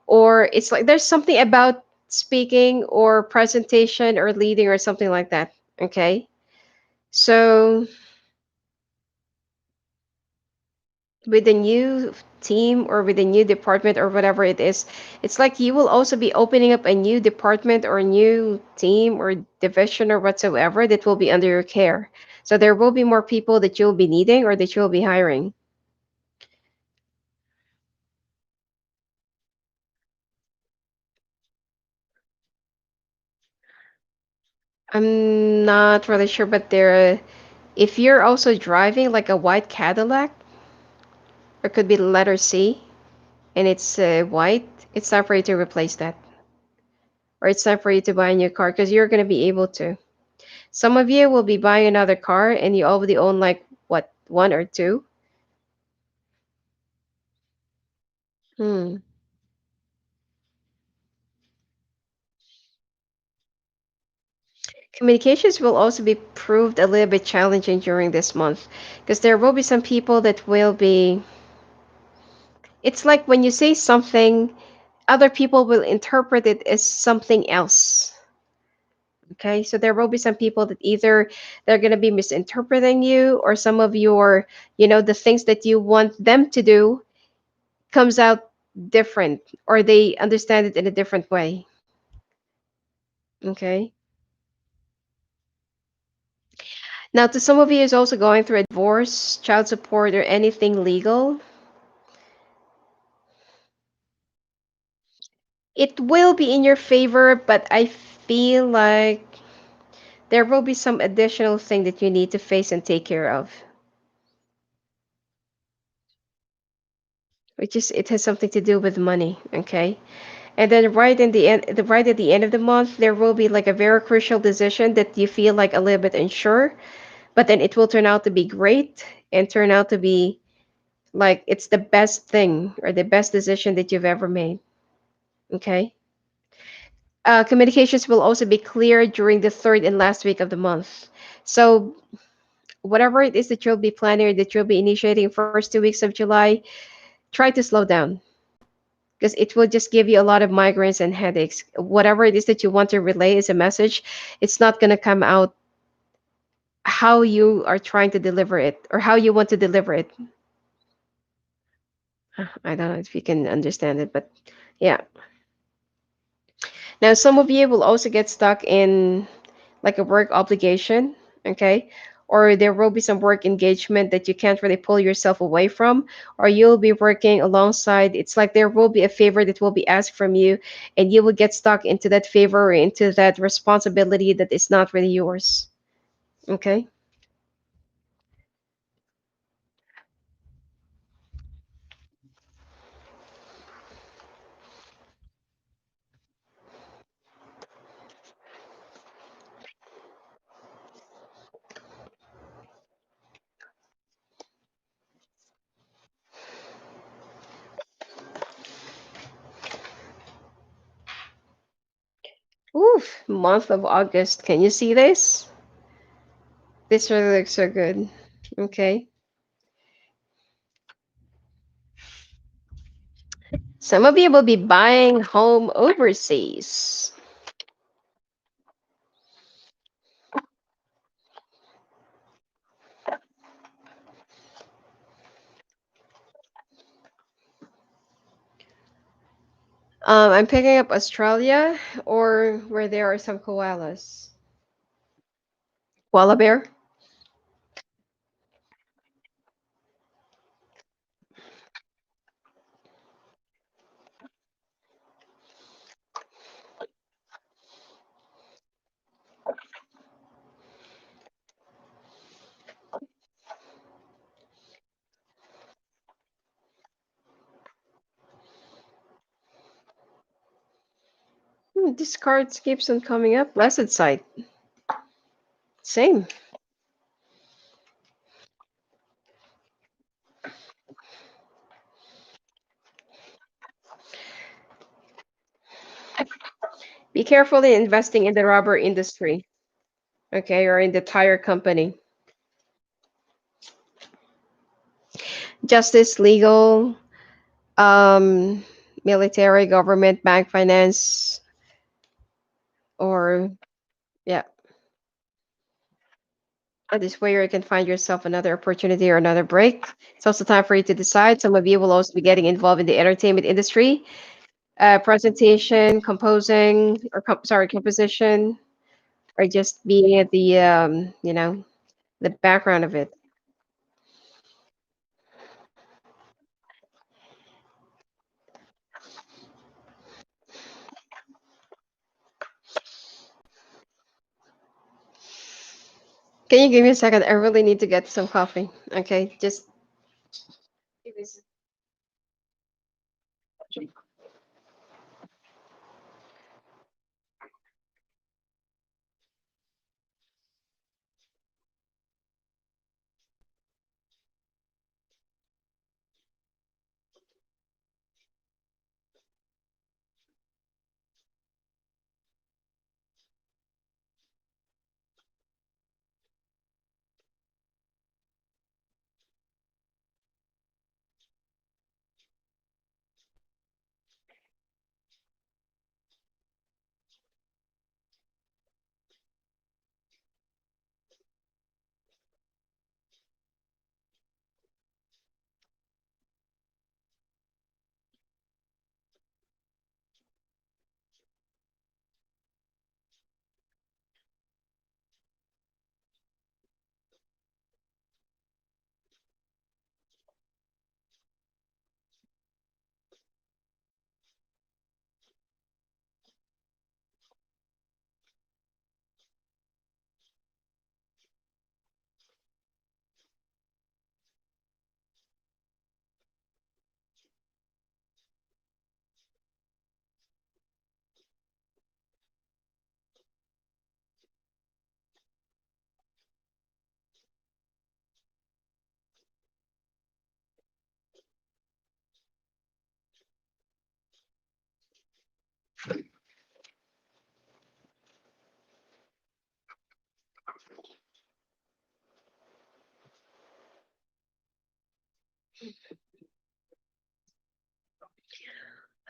or it's like there's something about speaking or presentation or leading or something like that. Okay. So with a new team or with a new department or whatever it is, it's like you will also be opening up a new department or a new team or division or whatsoever that will be under your care. So there will be more people that you'll be needing or that you'll be hiring. I'm not really sure, but there, if you're also driving like a white Cadillac, or could be the letter C, and it's white, it's time for you to replace that, or it's time for you to buy a new car because you're going to be able to. Some of you will be buying another car and you already own like what, one or two? Hmm. Communications will also be proved a little bit challenging during this month because there will be some people that will be. It's like when you say something, other people will interpret it as something else. Okay, so there will be some people that either they're going to be misinterpreting you, or some of your, the things that you want them to do comes out different, or they understand it in a different way. Okay. Now, to some of you is also going through a divorce, child support, or anything legal, it will be in your favor, but I feel like there will be some additional thing that you need to face and take care of, which is it has something to do with money. Okay. And then right at the end of the month, there will be like a very crucial decision that you feel like a little bit unsure, but then it will turn out to be great and turn out to be like it's the best thing or the best decision that you've ever made. Okay. Communications will also be clear during the third and last week of the month. So whatever it is that you'll be planning or that you'll be initiating first 2 weeks of July, try to slow down because it will just give you a lot of migraines and headaches. Whatever it is that you want to relay as a message, it's not going to come out how you are trying to deliver it or how you want to deliver it. I don't know if you can understand it, but yeah. Now, some of you will also get stuck in like a work obligation, okay? Or there will be some work engagement that you can't really pull yourself away from, or you'll be working alongside. It's like there will be a favor that will be asked from you, and you will get stuck into that favor or into that responsibility that is not really yours, okay? Oof, month of August. Can you see this? This really looks so good. Okay. Some of you will be buying home overseas. I'm picking up Australia or where there are some koalas. Koala bear? This card keeps on coming up. Blessed sight. Same. Be carefully investing in the rubber industry, okay, or in the tire company. Justice, legal, um, military, government, bank, finance, or yeah, this way you can find yourself another opportunity or another break. It's also time for you to decide. Some of you will also be getting involved in the entertainment industry, presentation, composing, or sorry, composition, or just being at the the background of it. Can you give me a second? I really need to get some coffee. Okay, just give me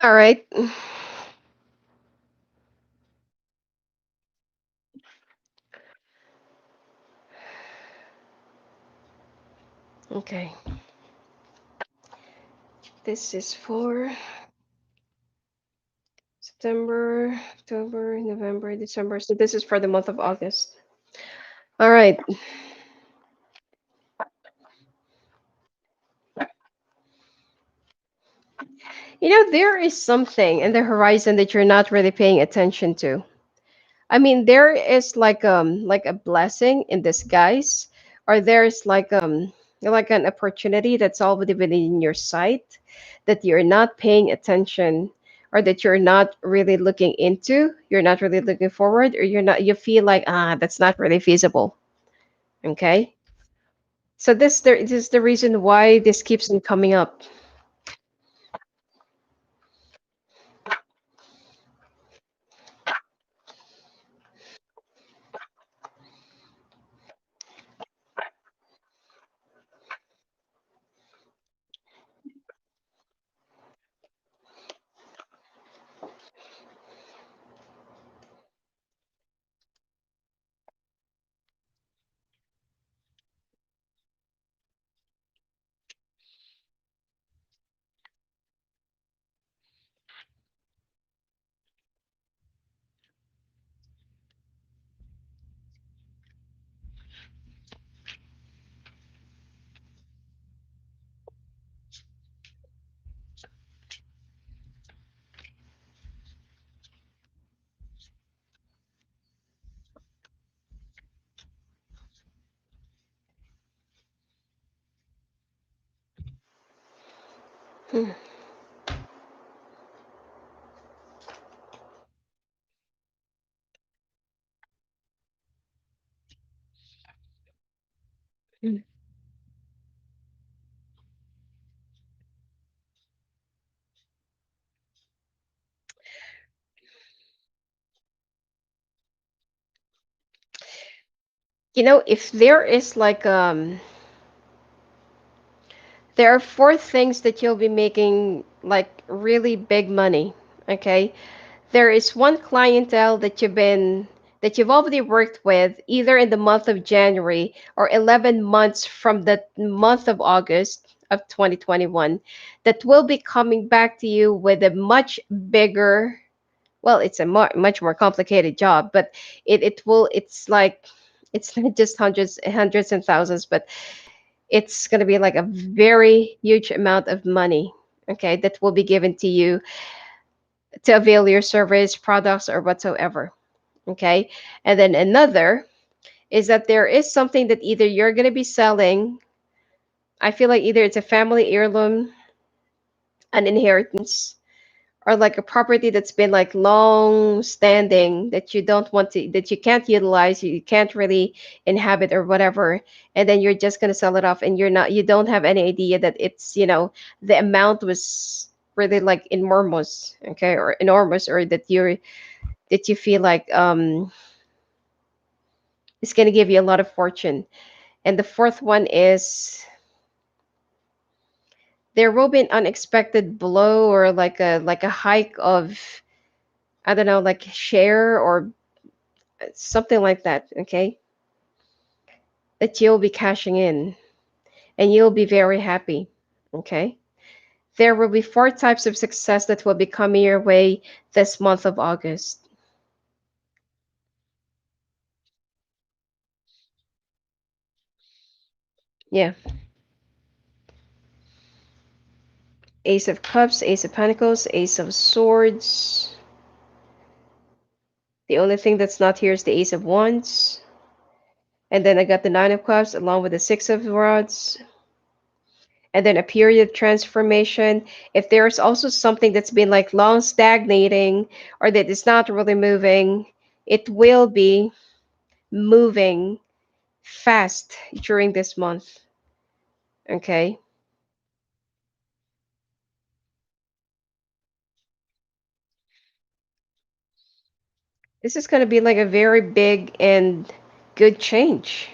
All right. Okay. This is for September, October, November, December. So this is for the month of August. All right. You know, there is something in the horizon that you're not really paying attention to. I mean, there is like a blessing in disguise, or there's like an opportunity that's already within your sight that you're not paying attention, or that you're not really looking into, you're not really looking forward, or you feel like, that's not really feasible. Okay? So this is the reason why this keeps on coming up. Hmm. You know, if there is there are four things that you'll be making like really big money. Okay. There is one clientele that you've already worked with either in the month of January or 11 months from the month of August of 2021 that will be coming back to you with a much bigger, well, it's a much more complicated job, but it's like, it's not just hundreds and thousands, but it's going to be like a very huge amount of money, okay, that will be given to you to avail your service, products, or whatsoever, okay. And then another is that there is something that either you're going to be selling. I feel like either it's a family heirloom, an inheritance, or like a property that's been like long standing that you don't want to, that you can't utilize, you can't really inhabit or whatever, and then you're just going to sell it off, and you don't have any idea that it's, the amount was really like enormous, okay, or enormous, or that you feel like it's going to give you a lot of fortune. And the fourth one is there will be an unexpected blow, or like a hike of, I don't know, like share or something like that, okay, that you'll be cashing in, and you'll be very happy, okay. There will be four types of success that will be coming your way this month of August. Yeah. Ace of Cups, Ace of Pentacles, Ace of Swords. The only thing that's not here is the Ace of Wands. And then I got the Nine of Cups along with the Six of Rods. And then a period of transformation. If there's also something that's been like long stagnating, or that is not really moving, it will be moving fast during this month. Okay. This is going to be like a very big and good change.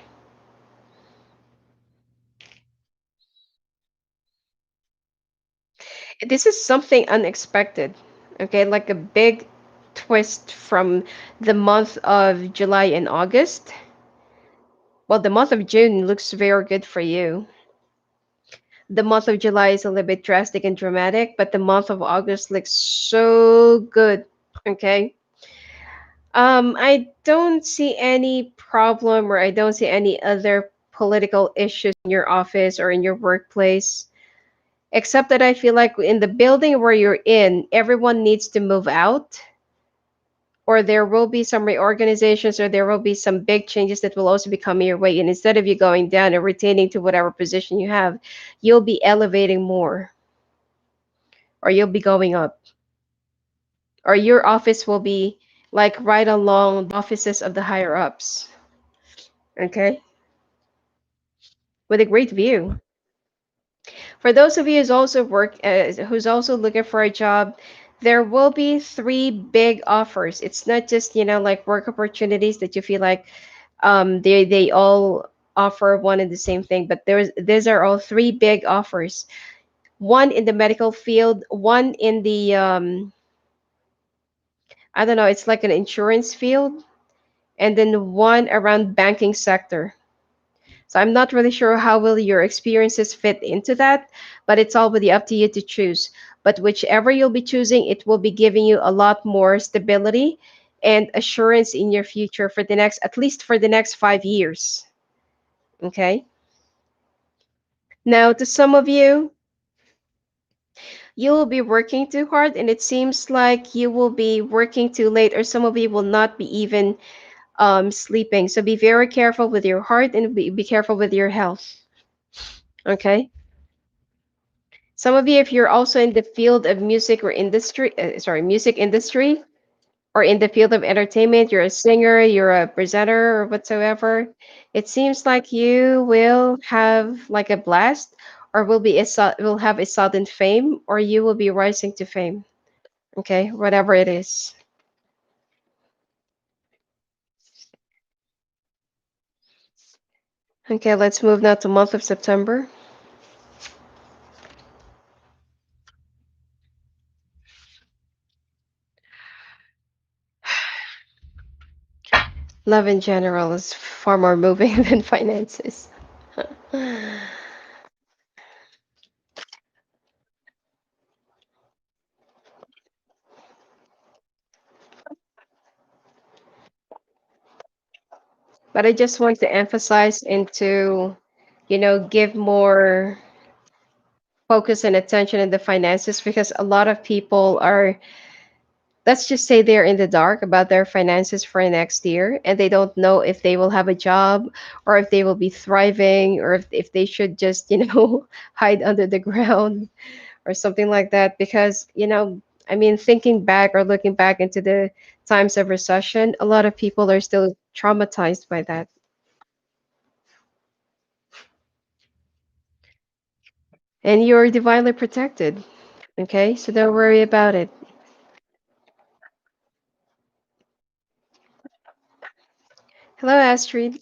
This is something unexpected. Okay. Like a big twist from the month of July and August. Well, the month of June looks very good for you. The month of July is a little bit drastic and dramatic, but the month of August looks so good. Okay. I don't see any problem, or I don't see any other political issues in your office or in your workplace, except that I feel like in the building where you're in, everyone needs to move out, or there will be some reorganizations, or there will be some big changes that will also be coming your way. And instead of you going down and retaining to whatever position you have, you'll be elevating more, or you'll be going up, or your office will be like right along the offices of the higher ups. Okay, with a great view. For those of you who's also looking for a job, there will be three big offers. It's not just, like work opportunities that you feel like they all offer one and the same thing, but these are all three big offers. One in the medical field, one in the I don't know, it's like an insurance field, and then one around banking sector. So I'm not really sure how will your experiences fit into that, but it's all really up to you to choose. But whichever you'll be choosing, it will be giving you a lot more stability and assurance in your future for the next, at least for the next 5 years. Okay. Now, to some of you, you will be working too hard, and it seems like you will be working too late, or some of you will not be even sleeping. So be very careful with your heart, and be careful with your health. Okay. Some of you, if you're also in the field of music or music industry, or in the field of entertainment, you're a singer, you're a presenter, or whatsoever, it seems like you will have like a blast, or will have a sudden fame, or you will be rising to fame. Okay, whatever it is. Okay, let's move now to month of September. Love in general is far more moving than finances. But I just want to emphasize into, give more focus and attention in the finances, because a lot of people are, let's just say, they're in the dark about their finances for next year, and they don't know if they will have a job, or if they will be thriving, or if they should just, hide under the ground or something like that. Because, I mean, thinking back or looking back into the times of recession, a lot of people are still traumatized by that. And you're divinely protected. Okay, so don't worry about it. Hello, Astrid.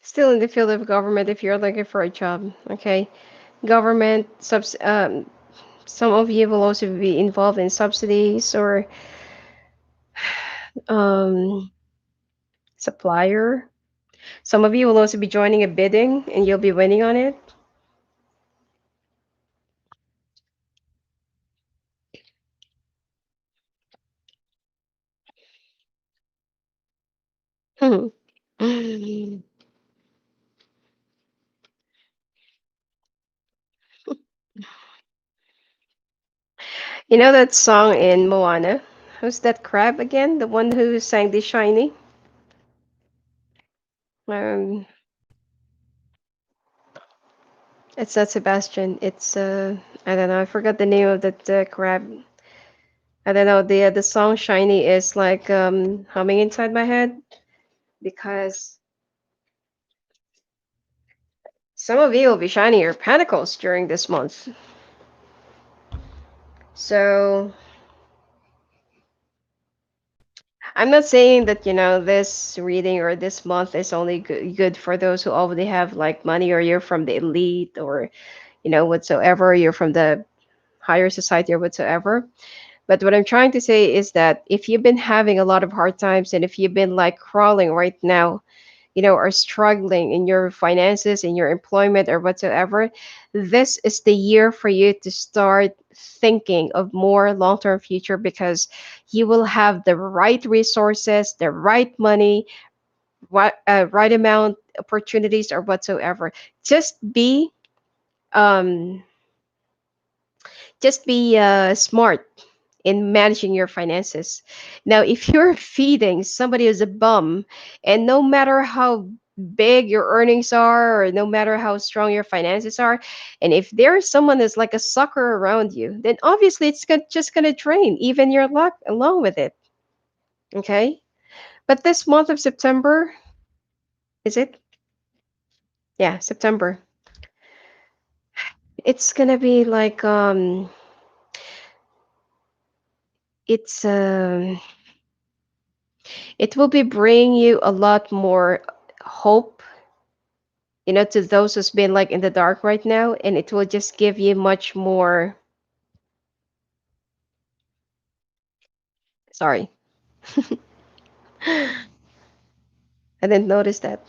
Still in the field of government, if you're looking for a job, okay? Government some of you will also be involved in subsidies, or um, supplier. Some of you will also be joining a bidding, and you'll be winning on it. Hmm. You know that song in Moana? Who's that crab again? The one who sang the shiny? Um, it's not Sebastian. It's I don't know. I forgot the name of that crab. I don't know. The song "Shiny" is like humming inside my head because some of you will be shining your pentacles during this month. So I'm not saying that this reading or this month is only good for those who already have like money, or you're from the elite, or whatsoever, you're from the higher society or whatsoever. But what I'm trying to say is that if you've been having a lot of hard times, and if you've been like crawling right now, are struggling in your finances, in your employment, or whatsoever, this is the year for you to start thinking of more long-term future, because you will have the right resources, the right money, right amount opportunities, or whatsoever. Just be um smart in managing your finances. Now, if you're feeding somebody who's a bum, and no matter how big your earnings are, or no matter how strong your finances are, and if there's someone that's like a sucker around you, then obviously it's just going to drain even your luck along with it. Okay? But this month of September, is it? Yeah, September. It's going to be like it's it will be bringing you a lot more hope, to those who's been like in the dark right now, and it will just give you much more. Sorry, I didn't notice that.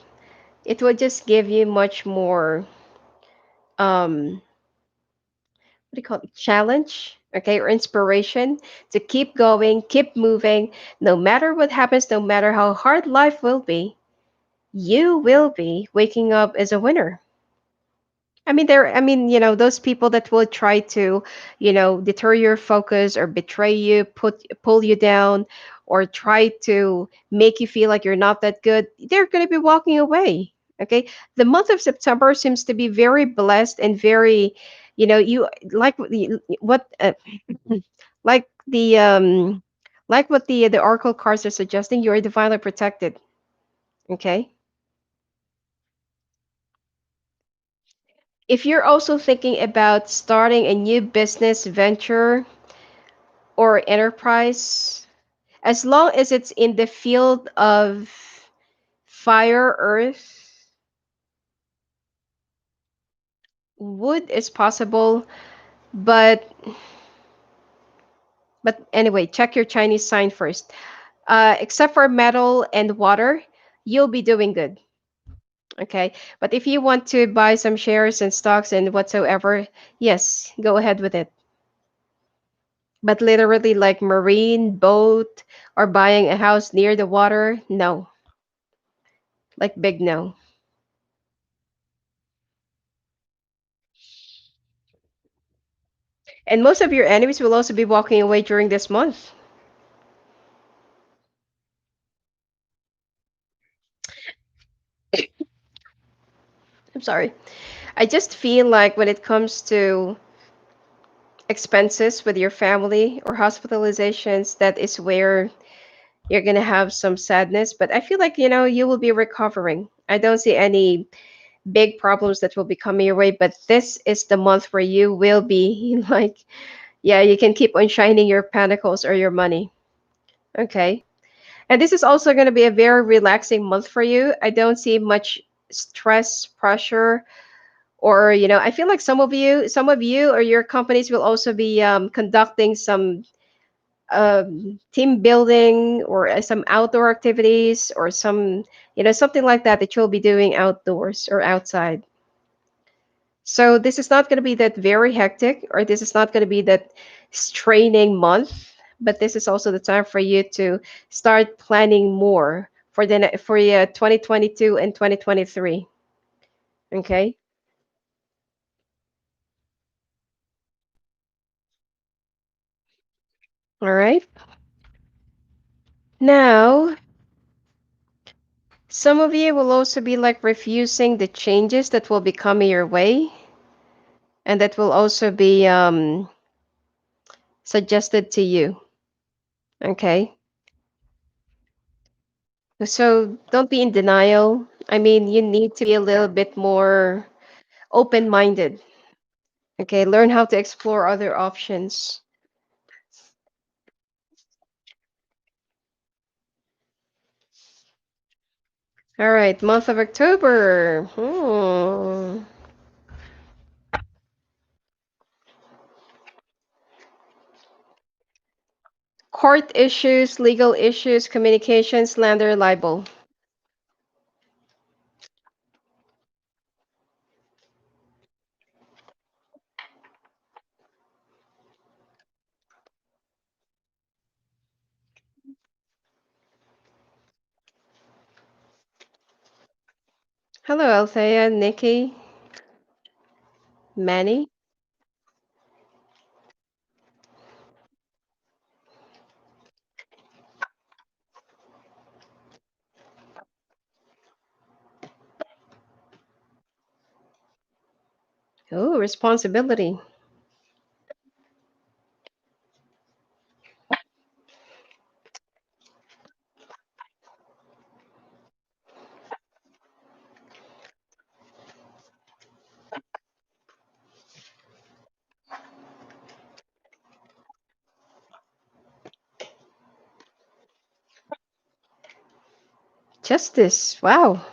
It will just give you much more. What do you call it? Challenge, okay, or inspiration to keep going, keep moving, no matter what happens, no matter how hard life will be. You will be waking up as a winner. Those people that will try to, deter your focus, or betray you, pull you down, or try to make you feel like you're not that good, they're going to be walking away. Okay. The month of September seems to be very blessed and very, you like what, like the oracle cards are suggesting, you're divinely protected. Okay. If you're also thinking about starting a new business venture or enterprise, as long as it's in the field of fire, earth, wood is possible, but anyway, check your Chinese sign first. Except for metal and water, you'll be doing good. Okay, but if you want to buy some shares and stocks and whatsoever, yes, go ahead with it. But literally, like marine boat or buying a house near the water, no, like big no. And most of your enemies will also be walking away during this month. I'm sorry. I just feel like when it comes to expenses with your family or hospitalizations, that is where you're going to have some sadness. But I feel like, you will be recovering. I don't see any big problems that will be coming your way, but this is the month where you will be like, yeah, you can keep on shining your pentacles or your money. Okay. And this is also going to be a very relaxing month for you. I don't see much stress, pressure, or I feel like some of you or your companies will also be conducting some team building, or some outdoor activities, or some something like that that you'll be doing outdoors or outside. So this is not going to be that very hectic, or this is not going to be that straining month, but this is also the time for you to start planning more for 2022 and 2023. Okay. All right. Now, some of you will also be like refusing the changes that will be coming your way, and that will also be suggested to you. Okay. So don't be in denial. I mean, you need to be a little bit more open minded. Okay. Learn how to explore other options. All right. Month of October. Court issues, legal issues, communication, slander, libel. Hello, Althea, Nikki, Manny. Oh, responsibility. Justice. Wow.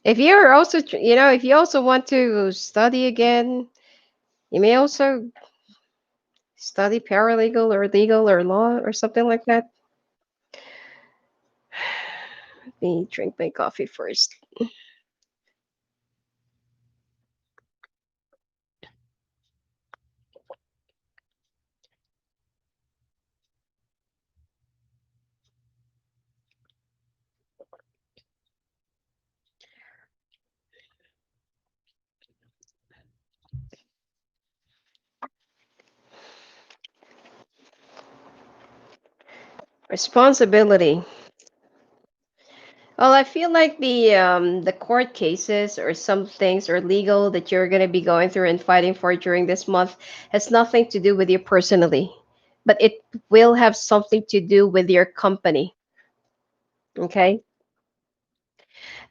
If you're also, if you also want to study again, you may also study paralegal or legal or law or something like that. Let me drink my coffee first. Responsibility. Well, I feel like the court cases or some things or legal that you're gonna be going through and fighting for during this month has nothing to do with you personally, but it will have something to do with your company. Okay.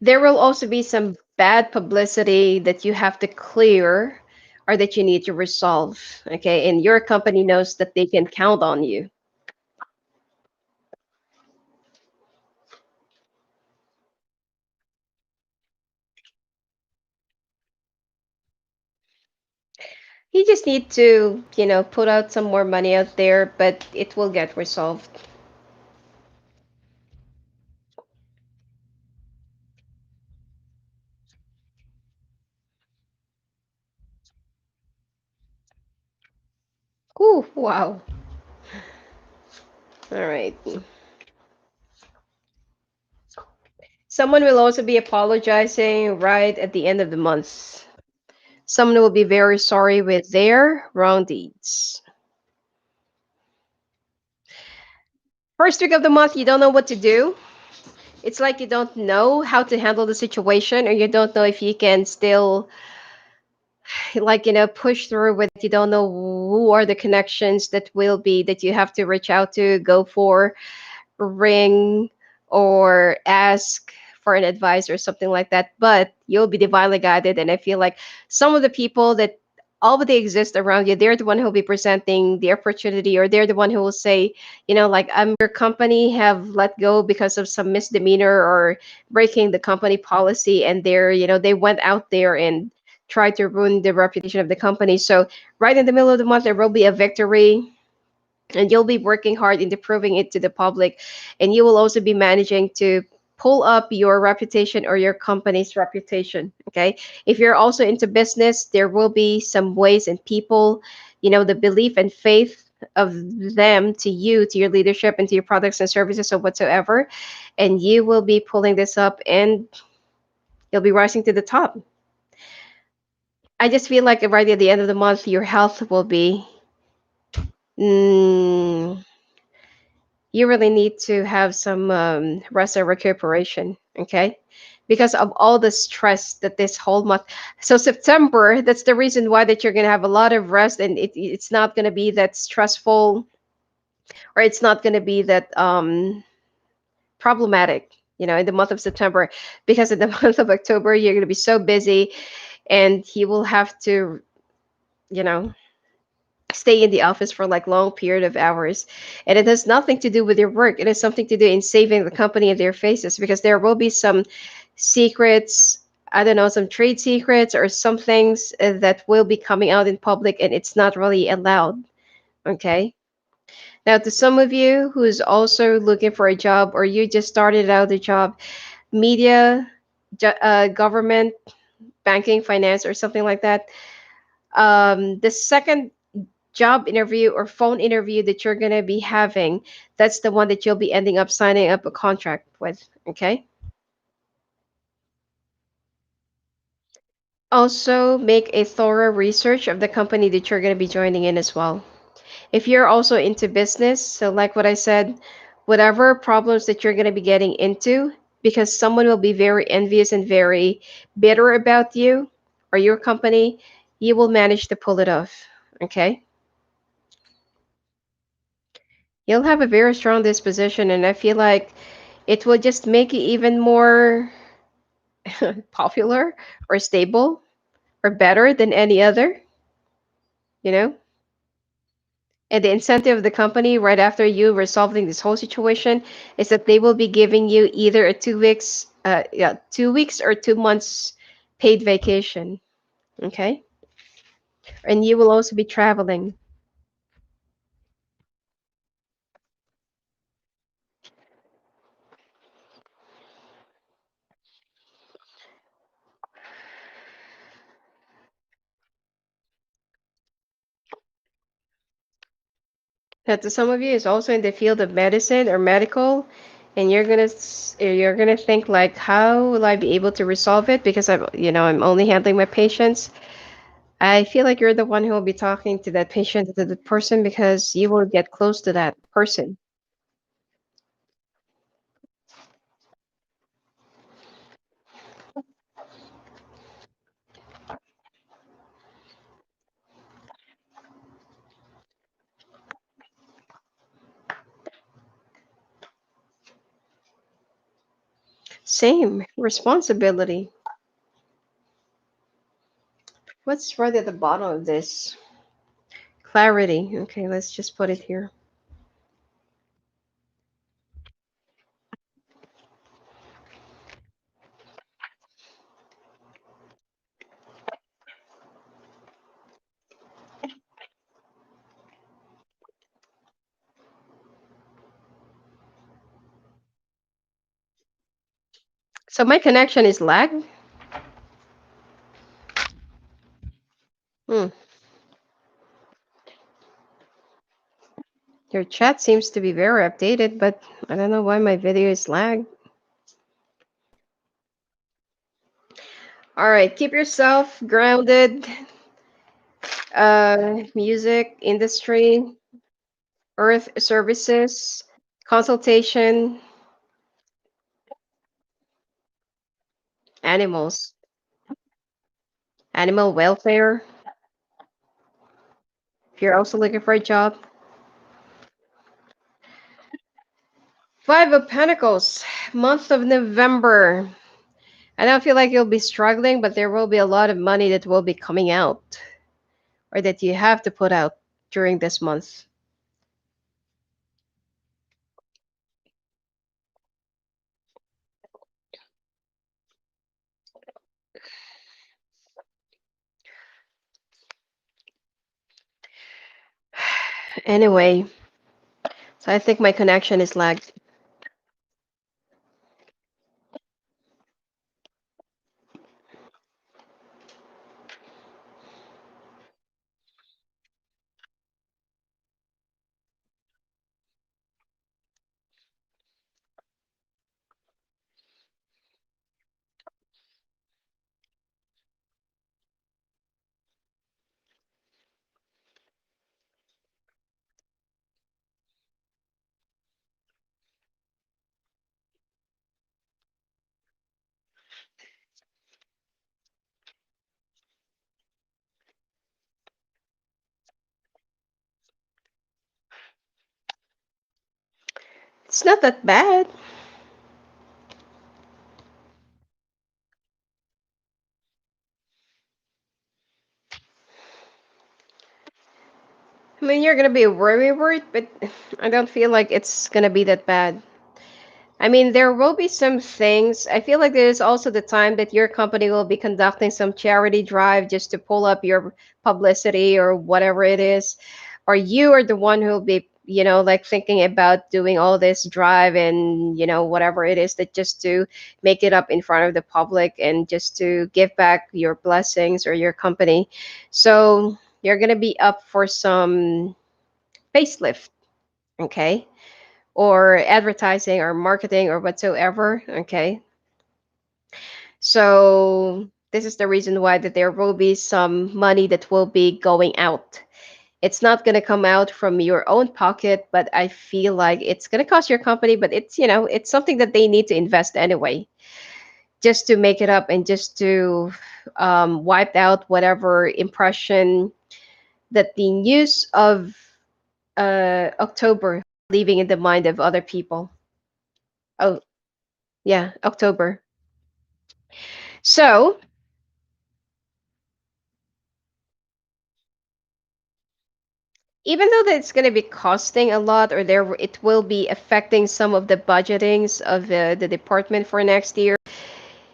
There will also be some bad publicity that you have to clear or that you need to resolve. Okay. And your company knows that they can count on you. You just need to, put out some more money out there, but it will get resolved. Ooh, wow. All right. Someone will also be apologizing right at the end of the month. Someone will be very sorry with their wrong deeds. First week of the month, you don't know what to do. It's like you don't know how to handle the situation, or you don't know if you can still, like, push through with. You don't know who are the connections that will be that you have to reach out to, go for, ring, or ask for an advice or something like that, but you'll be divinely guided. And I feel like some of the people that already exist around you, they're the one who'll be presenting the opportunity, or they're the one who will say, like, your company have let go because of some misdemeanor or breaking the company policy, and they went out there and tried to ruin the reputation of the company. So right in the middle of the month, there will be a victory, and you'll be working hard into proving it to the public, and you will also be managing to pull up your reputation or your company's reputation. Okay, if you're also into business, there will be some ways and people, the belief and faith of them to you, to your leadership, and to your products and services or whatsoever, and you will be pulling this up, and you'll be rising to the top. I just feel like right at the end of the month, your health will be mm, you really need to have some rest and recuperation, okay? Because of all the stress that this whole month. So September, that's the reason why that you're gonna have a lot of rest, and it's not gonna be that stressful, or it's not gonna be that problematic. In the month of September, because in the month of October you're gonna be so busy, and he will have to, you know, stay in the office for like long period of hours, and it has nothing to do with your work. It has something to do in saving the company in their faces, because there will be some secrets, I don't know, some trade secrets or some things that will be coming out in public, and it's not really allowed. Okay. Now, to some of you who's also looking for a job, or you just started out the job, media, government, banking, finance, or something like that, the second job interview or phone interview that you're going to be having, that's the one that you'll be ending up signing up a contract with. Okay. Also, make a thorough research of the company that you're going to be joining in as well. If you're also into business, so like what I said, whatever problems that you're going to be getting into, because someone will be very envious and very bitter about you or your company, you will manage to pull it off. Okay. You'll have a very strong disposition, and I feel like it will just make you even more popular or stable or better than any other, you know? And the incentive of the company right after you resolving this whole situation is that they will be giving you either a 2 weeks, 2 weeks or 2 months paid vacation. Okay. And you will also be traveling. Now, to some of you, is also in the field of medicine or medical, and you're gonna think like, how will I be able to resolve it? Because I'm only handling my patients. I feel like you're the one who will be talking to that patient, to the person, because you will get close to that person. Same responsibility. What's right at the bottom of this? Clarity. Okay, let's just put it here. So my connection is lag. Hmm. Your chat seems to be very updated, but I don't know why my video is lag. All right, keep yourself grounded. Music industry, earth services, consultation, animals, animal welfare. If you're also looking for a job, Five of Pentacles, month of November. I don't feel like you'll be struggling, but there will be a lot of money that will be coming out, or that you have to put out during this month. Anyway, so I think my connection is lagged. It's not that bad. I mean, you're gonna be worried, but I don't feel like it's gonna be that bad. I mean, there will be some things. I feel like there's also the time that your company will be conducting some charity drive just to pull up your publicity or whatever it is. Or you are the one who'll be, like thinking about doing all this drive and, whatever it is that just to make it up in front of the public and just to give back your blessings or your company. So you're going to be up for some facelift, okay? Or advertising or marketing or whatsoever. Okay. So this is the reason why that there will be some money that will be going out. It's not going to come out from your own pocket, but I feel like it's going to cost your company, but it's something that they need to invest anyway, just to make it up and just to wipe out whatever impression that the news of October leaving in the mind of other people. Oh, yeah, October. So, even though that it's going to be costing a lot, or it will be affecting some of the budgetings of the department for next year,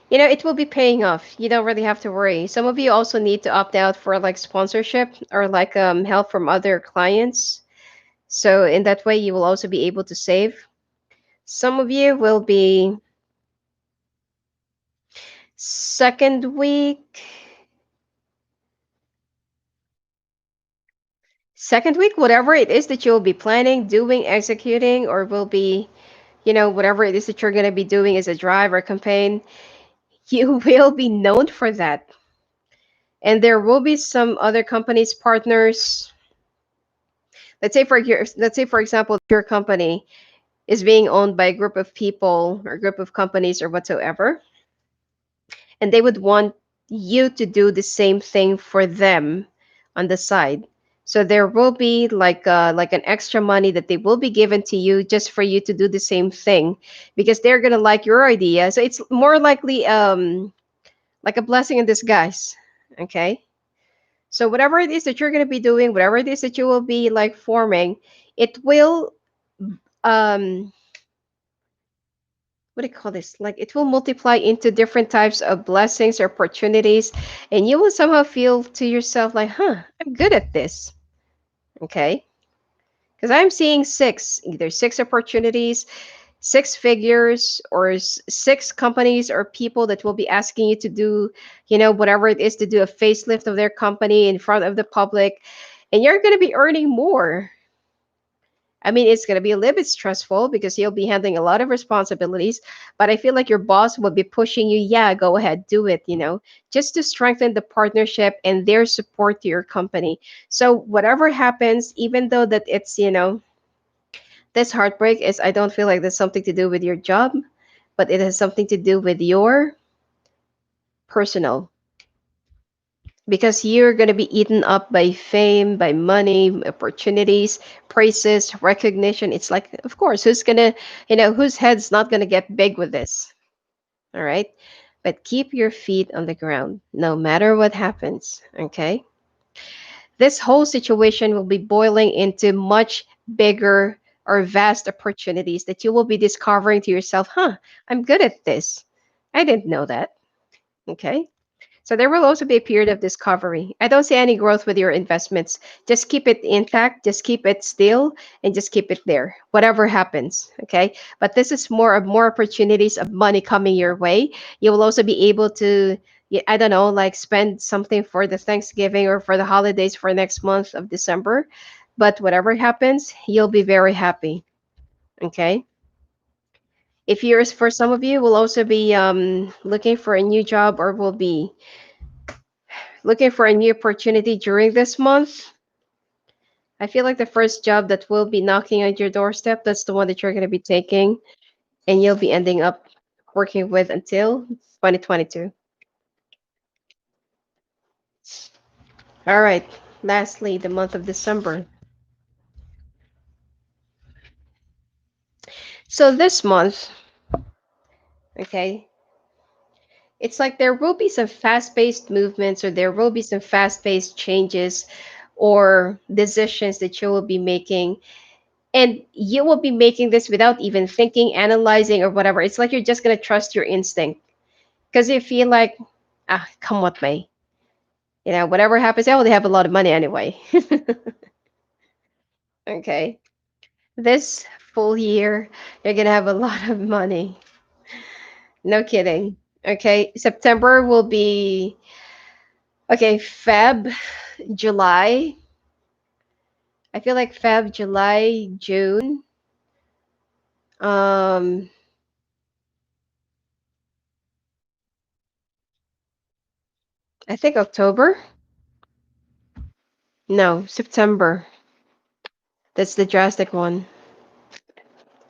it will be paying off. You don't really have to worry. Some of you also need to opt out for like sponsorship or like help from other clients. So in that way, you will also be able to save. Some of you will be second week, whatever it is that you'll be planning, doing, executing, or will be, whatever it is that you're going to be doing as a drive or campaign, you will be known for that. And there will be some other companies, partners. Let's say for example, your company is being owned by a group of people or group of companies or whatsoever, and they would want you to do the same thing for them on the side. So there will be like an extra money that they will be given to you just for you to do the same thing because they're gonna like your idea. So it's more likely like a blessing in disguise. Okay. So whatever it is that you're going to be doing, whatever it is that you will be like forming, it will um what do you call this? Like it will multiply into different types of blessings or opportunities, and you will somehow feel to yourself like, "Huh, I'm good at this." Okay? Because I'm seeing either six opportunities, six figures, or six companies or people that will be asking you to do, whatever it is to do a facelift of their company in front of the public, and you're going to be earning more. I mean, it's going to be a little bit stressful because you'll be handling a lot of responsibilities, but I feel like your boss will be pushing you, yeah, go ahead, do it, just to strengthen the partnership and their support to your company. So whatever happens, even though that it's, this heartbreak is, I don't feel like there's something to do with your job, but it has something to do with your personal, because you're going to be eaten up by fame, by money, opportunities, praises, recognition. It's like, of course, who's going to, whose head's not going to get big with this? All right. But keep your feet on the ground no matter what happens. Okay. This whole situation will be boiling into much bigger or vast opportunities that you will be discovering to yourself, huh, I'm good at this. I didn't know that. Okay. So there will also be a period of discovery. I don't see any growth with your investments. Just keep it intact, just keep it still, and just keep it there, whatever happens. Okay. But this is more opportunities of money coming your way. You will also be able to, I don't know, like spend something for the Thanksgiving or for the holidays for next month of December. But whatever happens, you'll be very happy. Okay. If you're, for some of you, will also be looking for a new job or will be looking for a new opportunity during this month, I feel like the first job that will be knocking on your doorstep, that's the one that you're going to be taking, and you'll be ending up working with until 2022. All right. Lastly, the month of December. So this month, okay, it's like there will be some fast-paced movements, or there will be some fast-paced changes or decisions that you will be making, and you will be making this without even thinking, analyzing, or whatever. It's like you're just going to trust your instinct because you feel like, ah, come what may, whatever happens, I already have a lot of money anyway. Okay, this full year you're gonna have a lot of money. No kidding. Okay, September will be, okay, Feb, July. I feel like Feb, July, June. Um, I think October. No, September. That's the drastic one.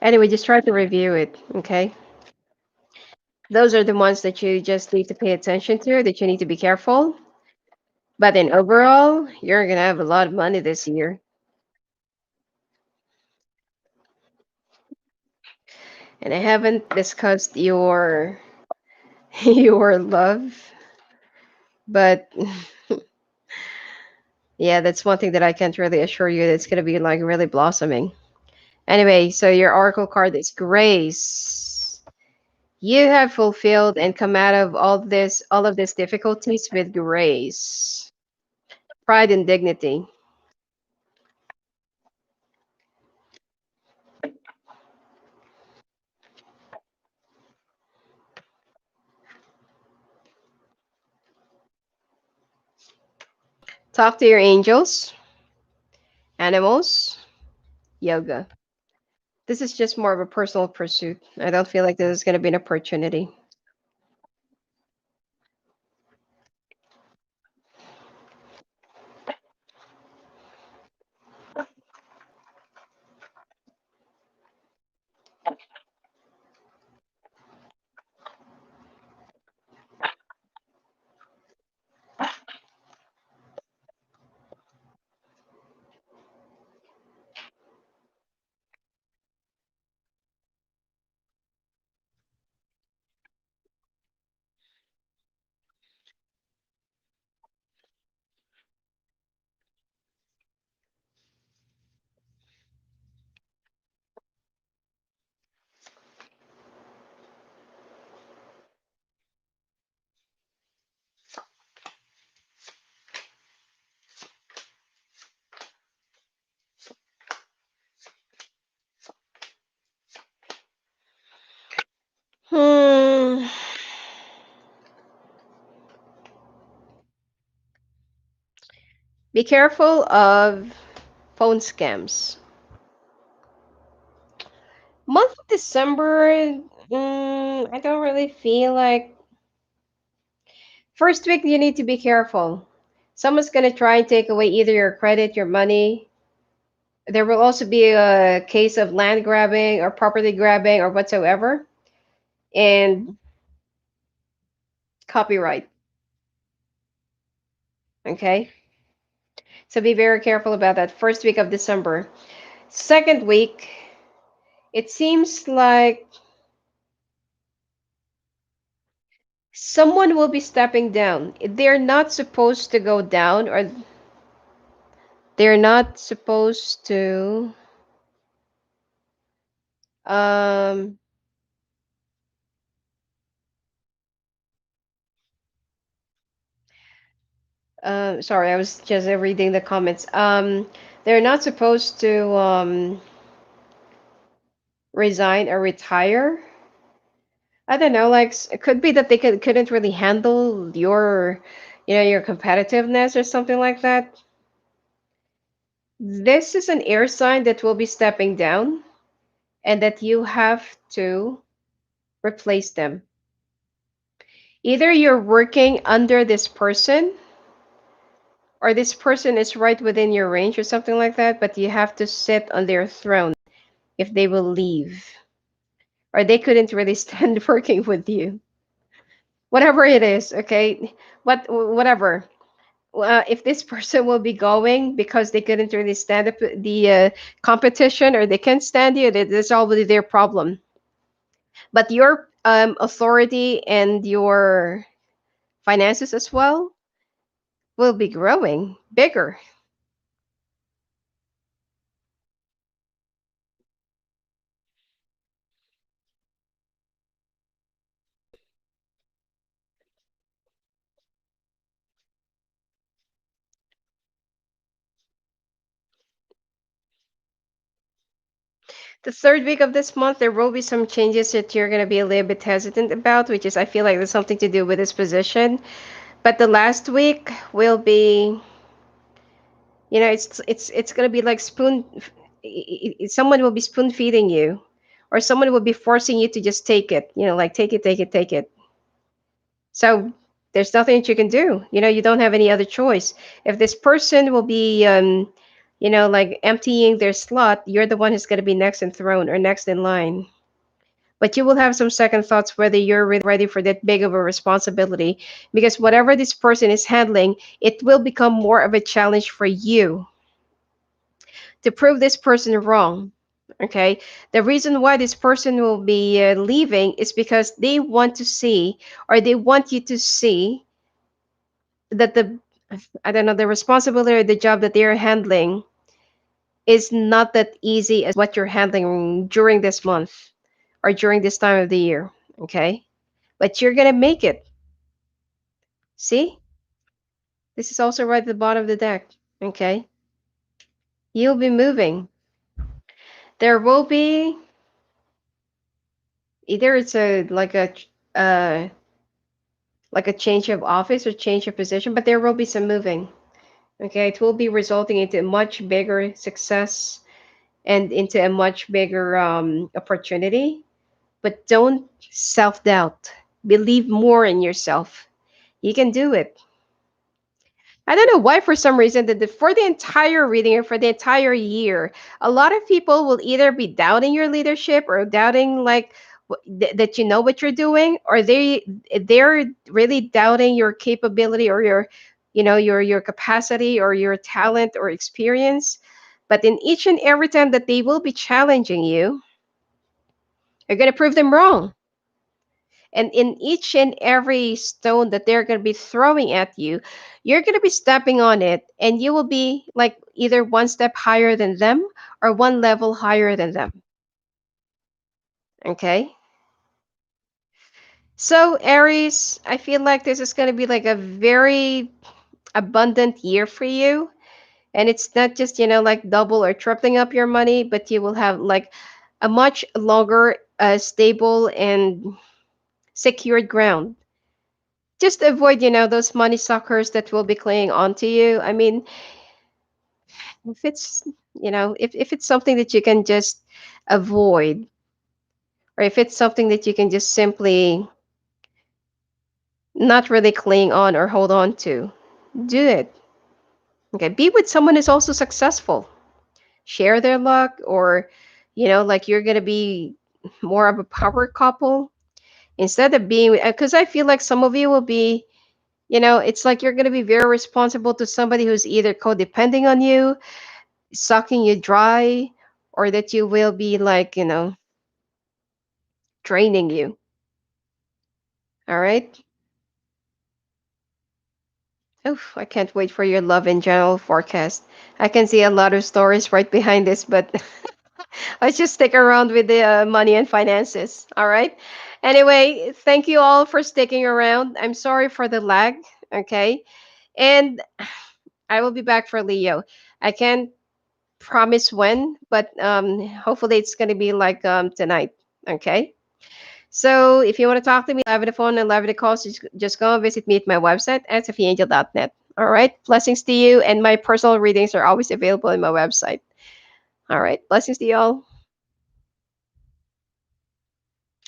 Anyway, just try to review it. Okay, those are the ones that you just need to pay attention to. That you need to be careful. But in overall, you're gonna have a lot of money this year. And I haven't discussed your your love, but yeah, that's one thing that I can't really assure you that's gonna be like really blossoming. Anyway, so your oracle card is grace. You have fulfilled and come out of all of these difficulties with grace, pride, and dignity. Talk to your angels, animals, yoga. This is just more of a personal pursuit. I don't feel like this is going to be an opportunity. Hmm. Be careful of phone scams. Month of December, I don't really feel like. First week, you need to be careful. Someone's going to try and take away either your credit, your money. There will also be a case of land grabbing or property grabbing or whatsoever. And copyright. Okay? So be very careful about that first week of December. Second week, it seems like someone will be stepping down. They're not supposed to go down, or they're not supposed to um sorry, I was just reading the comments. They're not supposed to resign or retire. I don't know, like it could be that they couldn't really handle your competitiveness or something like that. This is an air sign that will be stepping down, and that you have to replace them. Either you're working under this person, or this person is right within your range or something like that, but you have to sit on their throne if they will leave, or they couldn't really stand working with you. Whatever it is, okay? Whatever. if this person will be going because they couldn't really stand up the competition, or they can't stand you, that's already their problem. But your authority and your finances as well will be growing bigger. The third week of this month, there will be some changes that you're going to be a little bit hesitant about, which is, I feel like there's something to do with this position. But the last week will be, it's going to be like someone will be spoon feeding you, or someone will be forcing you to just take it, like take it, take it, take it. So there's nothing that you can do. You don't have any other choice. If this person will be, like emptying their slot, you're the one who's going to be next in throne or next in line. But you will have some second thoughts whether you're really ready for that big of a responsibility, because whatever this person is handling, it will become more of a challenge for you to prove this person wrong. Okay, the reason why this person will be leaving is because they want to see, or they want you to see, that the, I don't know, the responsibility or the job that they're handling is not that easy as what you're handling during this month or during this time of the year. Okay, but you're gonna make it. See, this is also right at the bottom of the deck. Okay, you'll be moving. There will be, either it's a uh like a change of office or change of position, but there will be some moving. Okay, it will be resulting into a much bigger success and into a much bigger opportunity. But don't self doubt. Believe more in yourself. You can do it. I don't know why, for some reason, that for the entire reading or for the entire year, a lot of people will either be doubting your leadership, or doubting like that you know what you're doing, or they're really doubting your capability, or your capacity, or your talent or experience. But in each and every time that they will be challenging you, you're going to prove them wrong. And in each and every stone that they're going to be throwing at you, you're going to be stepping on it, and you will be like either one step higher than them, or one level higher than them. Okay? So, Aries, I feel like this is going to be like a very abundant year for you. And it's not just, like double or tripling up your money, but you will have like a much longer, stable, and secured ground. Just avoid, those money suckers that will be clinging onto you. I mean, if it's, if it's something that you can just avoid, or if it's something that you can just simply not really cling on or hold on to, do it. Okay, be with someone who's also successful. Share their luck, or, like you're gonna be more of a power couple instead of being. Because I feel like some of you will be. It's like you're gonna be very responsible to somebody who's either codepending on you, sucking you dry, or that you will be like, draining you. All right. Oh, I can't wait for your love in general forecast. I can see a lot of stories right behind this, but let's just stick around with the money and finances. All right. Anyway, thank you all for sticking around. I'm sorry for the lag. Okay. And I will be back for Leo. I can't promise when, but hopefully it's going to be like tonight. Okay. So if you want to talk to me live on the phone and live on the calls, just go and visit me at my website at sophiaangel.net. All right. Blessings to you. And my personal readings are always available on my website. All right. Blessings to you all.